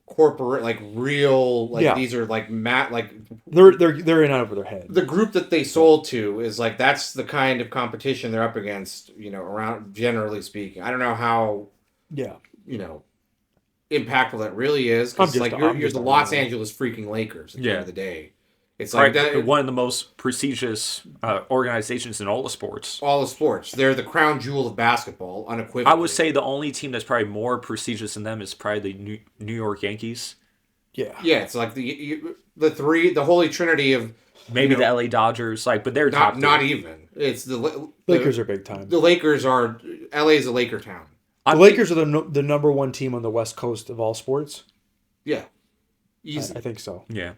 [SPEAKER 3] corporate, like real, like these are like
[SPEAKER 2] they're in over their head.
[SPEAKER 3] The group that they sold to is like that's the kind of competition they're up against. Around generally speaking, I don't know how.
[SPEAKER 2] Yeah.
[SPEAKER 3] Impactful that really is. Because like you're the Los Angeles freaking Lakers at the end of the day. It's like
[SPEAKER 1] one of the most prestigious organizations in all the sports.
[SPEAKER 3] All the sports. They're the crown jewel of basketball, unequivocally.
[SPEAKER 1] I would say the only team that's probably more prestigious than them is probably the New York Yankees.
[SPEAKER 3] Yeah. Yeah, it's like the holy trinity of
[SPEAKER 1] maybe the LA Dodgers, but they're
[SPEAKER 3] not even. It's the
[SPEAKER 2] Lakers are big time.
[SPEAKER 3] The Lakers are LA's a Laker town.
[SPEAKER 2] The Lakers are the number one team on the West Coast of all sports.
[SPEAKER 3] Yeah, easy.
[SPEAKER 2] I think so.
[SPEAKER 1] Yeah.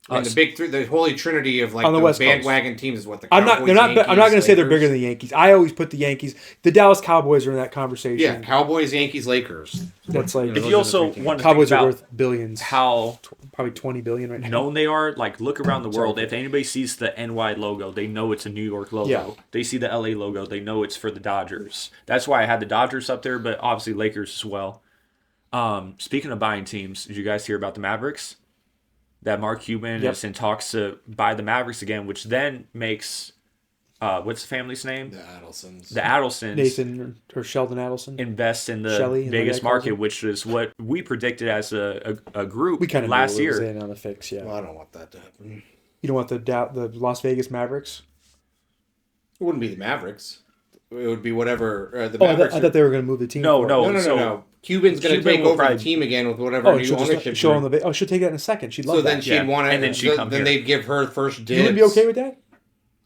[SPEAKER 3] And the big three, the holy trinity of
[SPEAKER 2] on the West
[SPEAKER 3] bandwagon Coast. Teams is what the
[SPEAKER 2] Cowboys,
[SPEAKER 3] I'm not
[SPEAKER 2] going to say they're bigger than the Yankees. I always put the Yankees. The Dallas Cowboys are in that conversation.
[SPEAKER 3] Yeah, Cowboys, Yankees, Lakers.
[SPEAKER 2] That's like
[SPEAKER 1] if you also want to
[SPEAKER 2] Cowboys
[SPEAKER 1] think about
[SPEAKER 2] are worth billions.
[SPEAKER 1] How
[SPEAKER 2] probably $20 billion right now.
[SPEAKER 1] Known they are. Look around the world. If anybody sees the NY logo, they know it's a New York logo.
[SPEAKER 2] Yeah.
[SPEAKER 1] They see the LA logo, they know it's for the Dodgers. That's why I had the Dodgers up there, but obviously Lakers as well. Speaking of buying teams, did you guys hear about the Mavericks? That Mark Cuban is in talks to buy the Mavericks again, which then makes what's the family's name?
[SPEAKER 3] The Adelsons.
[SPEAKER 1] The Adelsons.
[SPEAKER 2] Nathan or Sheldon Adelson.
[SPEAKER 1] Invest in the Vegas market, which is what we predicted as a group
[SPEAKER 2] we kind of
[SPEAKER 1] last year.
[SPEAKER 2] In on the fix, yeah.
[SPEAKER 3] Well, I don't want that to happen.
[SPEAKER 2] You don't want the Las Vegas Mavericks?
[SPEAKER 3] It wouldn't be the Mavericks. It would be whatever the Mavericks.
[SPEAKER 2] I thought they were going to move the team.
[SPEAKER 3] No. Cuban's going to take over the team again with whatever new ownership.
[SPEAKER 2] She'll take that in a second. She'd love that.
[SPEAKER 3] So then she'd want it, and then they'd give her first dibs.
[SPEAKER 2] You wouldn't be okay with that?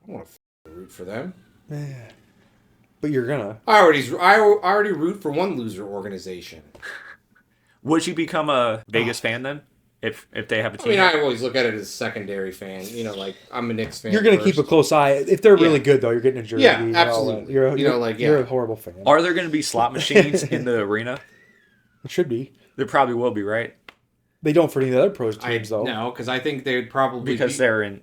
[SPEAKER 3] I want to root for them.
[SPEAKER 2] But you're gonna.
[SPEAKER 3] I already root for one loser organization.
[SPEAKER 1] Would you become a Vegas fan then? If they have a team?
[SPEAKER 3] I mean, I always look at it as a secondary fan. I'm a Knicks fan.
[SPEAKER 2] You're going to keep a close eye. If they're really good, though, you're getting a jersey.
[SPEAKER 3] Yeah, absolutely.
[SPEAKER 2] You're a horrible fan.
[SPEAKER 1] Are there going to be slot machines in the arena?
[SPEAKER 2] It should be.
[SPEAKER 1] There probably will be, right?
[SPEAKER 2] They don't for any of the other pros teams, though.
[SPEAKER 3] No, because I think they would probably
[SPEAKER 1] because they're in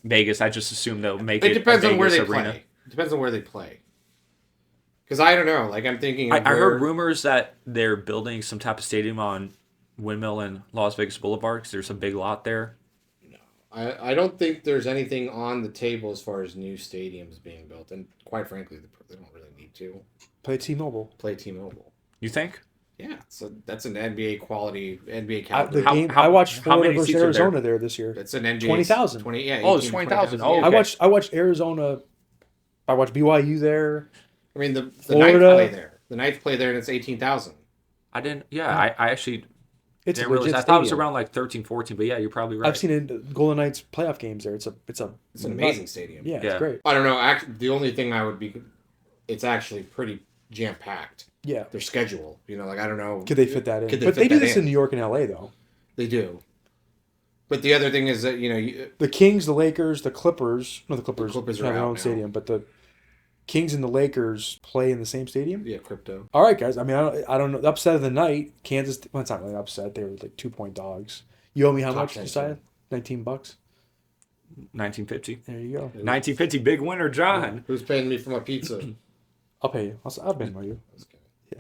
[SPEAKER 1] Vegas. I just assume they'll make it.
[SPEAKER 3] It depends on where they
[SPEAKER 1] arena.
[SPEAKER 3] play. It depends on where they play. Because I don't know. I'm thinking.
[SPEAKER 1] I heard rumors that they're building some type of stadium on Windmill and Las Vegas Boulevard because there's a big lot there.
[SPEAKER 3] No, I don't think there's anything on the table as far as new stadiums being built, and quite frankly, they don't really need to.
[SPEAKER 2] Play T-Mobile.
[SPEAKER 1] You think?
[SPEAKER 3] Yeah, so that's an NBA quality NBA caliber.
[SPEAKER 2] I watched Florida versus Arizona there this year.
[SPEAKER 3] It's an NBA
[SPEAKER 2] 20,000.
[SPEAKER 3] 20, yeah.
[SPEAKER 1] Oh, it's 20,000. Oh,
[SPEAKER 2] okay. I watched Arizona. I watched BYU there.
[SPEAKER 3] I mean the
[SPEAKER 2] Florida.
[SPEAKER 3] Knights play there. The Knights play there, and it's 18,000.
[SPEAKER 1] I didn't. Yeah, I actually.
[SPEAKER 2] It's
[SPEAKER 1] didn't realize. I thought it was around 13, 14, but yeah, you're probably right.
[SPEAKER 2] I've seen Golden Knights playoff games there. It's an
[SPEAKER 3] amazing stadium.
[SPEAKER 2] Yeah, it's great.
[SPEAKER 3] I don't know. Actually, the only thing I would be, it's actually pretty jam packed.
[SPEAKER 2] Yeah.
[SPEAKER 3] Their schedule. I don't know.
[SPEAKER 2] Could they fit that in? But they do this in New York and LA though.
[SPEAKER 3] They do. But the other thing is that
[SPEAKER 2] the Kings, the Lakers, the Clippers. No, the Clippers
[SPEAKER 3] are
[SPEAKER 2] have their own stadium, but Kings and the Lakers play in the same stadium?
[SPEAKER 3] Yeah, crypto.
[SPEAKER 2] All right, guys. I mean, I don't know. The upset of the night, Kansas. Well, it's not really an upset. They were like 2-point dogs. You owe me how
[SPEAKER 3] Top
[SPEAKER 2] much,
[SPEAKER 3] 10,
[SPEAKER 2] Jesiah? $19.
[SPEAKER 1] 1950.
[SPEAKER 2] There you go.
[SPEAKER 1] 1950, big winner, John.
[SPEAKER 3] Who's paying me for my pizza?
[SPEAKER 2] I'll pay you. I'll Venmo you.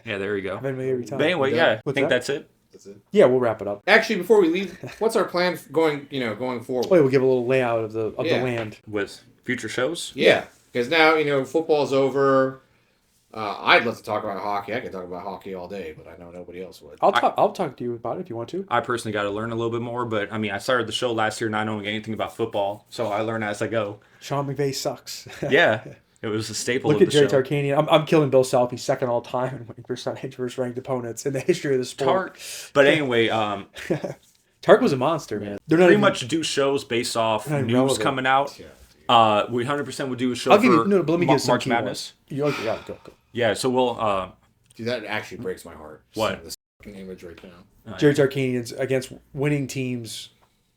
[SPEAKER 1] Yeah, there you go.
[SPEAKER 2] I'll Venmo you every time.
[SPEAKER 1] But anyway, yeah, I
[SPEAKER 2] What's
[SPEAKER 1] think
[SPEAKER 2] that?
[SPEAKER 1] that's it.
[SPEAKER 3] That's it.
[SPEAKER 2] Yeah, we'll wrap it up.
[SPEAKER 3] Actually, before we leave, what's our plan going forward?
[SPEAKER 2] Wait, we'll give a little layout of the land.
[SPEAKER 1] With future shows?
[SPEAKER 3] Yeah, because now football's over. I'd love to talk about hockey. I could talk about hockey all day, but I know nobody else would.
[SPEAKER 2] I'll talk to you about it if you want to.
[SPEAKER 1] I personally got to learn a little bit more, but I mean, I started the show last year not knowing anything about football, so I learn as I go.
[SPEAKER 2] Sean McVay sucks.
[SPEAKER 1] Yeah, it was a staple
[SPEAKER 2] Look
[SPEAKER 1] of
[SPEAKER 2] at
[SPEAKER 1] the
[SPEAKER 2] Jerry
[SPEAKER 1] show.
[SPEAKER 2] Tarkanian. I'm killing Bill Self. He's second all time in winning percentage versus ranked opponents in the history of the sport.
[SPEAKER 1] But anyway,
[SPEAKER 2] Tark was a monster, man. They're not
[SPEAKER 1] pretty
[SPEAKER 2] even,
[SPEAKER 1] much do shows based off
[SPEAKER 2] not
[SPEAKER 1] news
[SPEAKER 2] relevant.
[SPEAKER 1] coming out.
[SPEAKER 3] Yeah.
[SPEAKER 1] We 100% would do a show
[SPEAKER 2] I'll
[SPEAKER 1] for
[SPEAKER 2] give you no, but let me give some
[SPEAKER 1] March
[SPEAKER 2] key
[SPEAKER 1] Madness.
[SPEAKER 2] ones. Yeah, go.
[SPEAKER 1] Yeah, so we'll
[SPEAKER 3] Dude, that actually breaks my heart.
[SPEAKER 1] What?
[SPEAKER 3] This fucking image right now.
[SPEAKER 2] Jerry Tarkanian's against winning teams,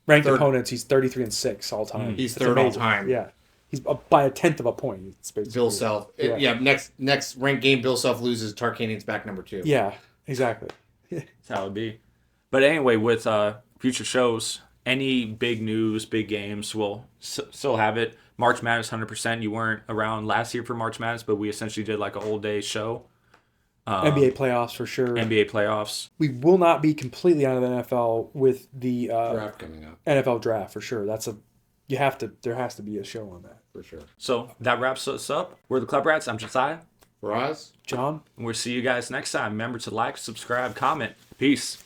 [SPEAKER 2] ranked
[SPEAKER 3] Third.
[SPEAKER 2] opponents. He's 33-6 all time.
[SPEAKER 3] He's
[SPEAKER 2] That's
[SPEAKER 3] third all
[SPEAKER 2] amazing.
[SPEAKER 3] time.
[SPEAKER 2] Yeah, he's by a tenth of a point. It's basically-
[SPEAKER 3] Bill Self.
[SPEAKER 2] Yeah.
[SPEAKER 3] Next ranked game, Bill Self loses. Tarkanian's back number 2.
[SPEAKER 2] Yeah, exactly.
[SPEAKER 1] that's how it'd be. But anyway, with future shows, any big news, big games, we'll still have it. March Madness, 100%. You weren't around last year for March Madness, but we essentially did like a whole day show.
[SPEAKER 2] NBA playoffs for sure.
[SPEAKER 1] NBA playoffs.
[SPEAKER 2] We will not be completely out of the NFL with the
[SPEAKER 3] Draft coming up
[SPEAKER 2] NFL draft for sure. There has to be a show on that.
[SPEAKER 3] for sure.
[SPEAKER 1] So that wraps us up. We're the Club Rats. I'm Jesiah.
[SPEAKER 3] Faraz?
[SPEAKER 2] John?
[SPEAKER 1] And we'll see you guys next time. Remember to like, subscribe, comment. Peace.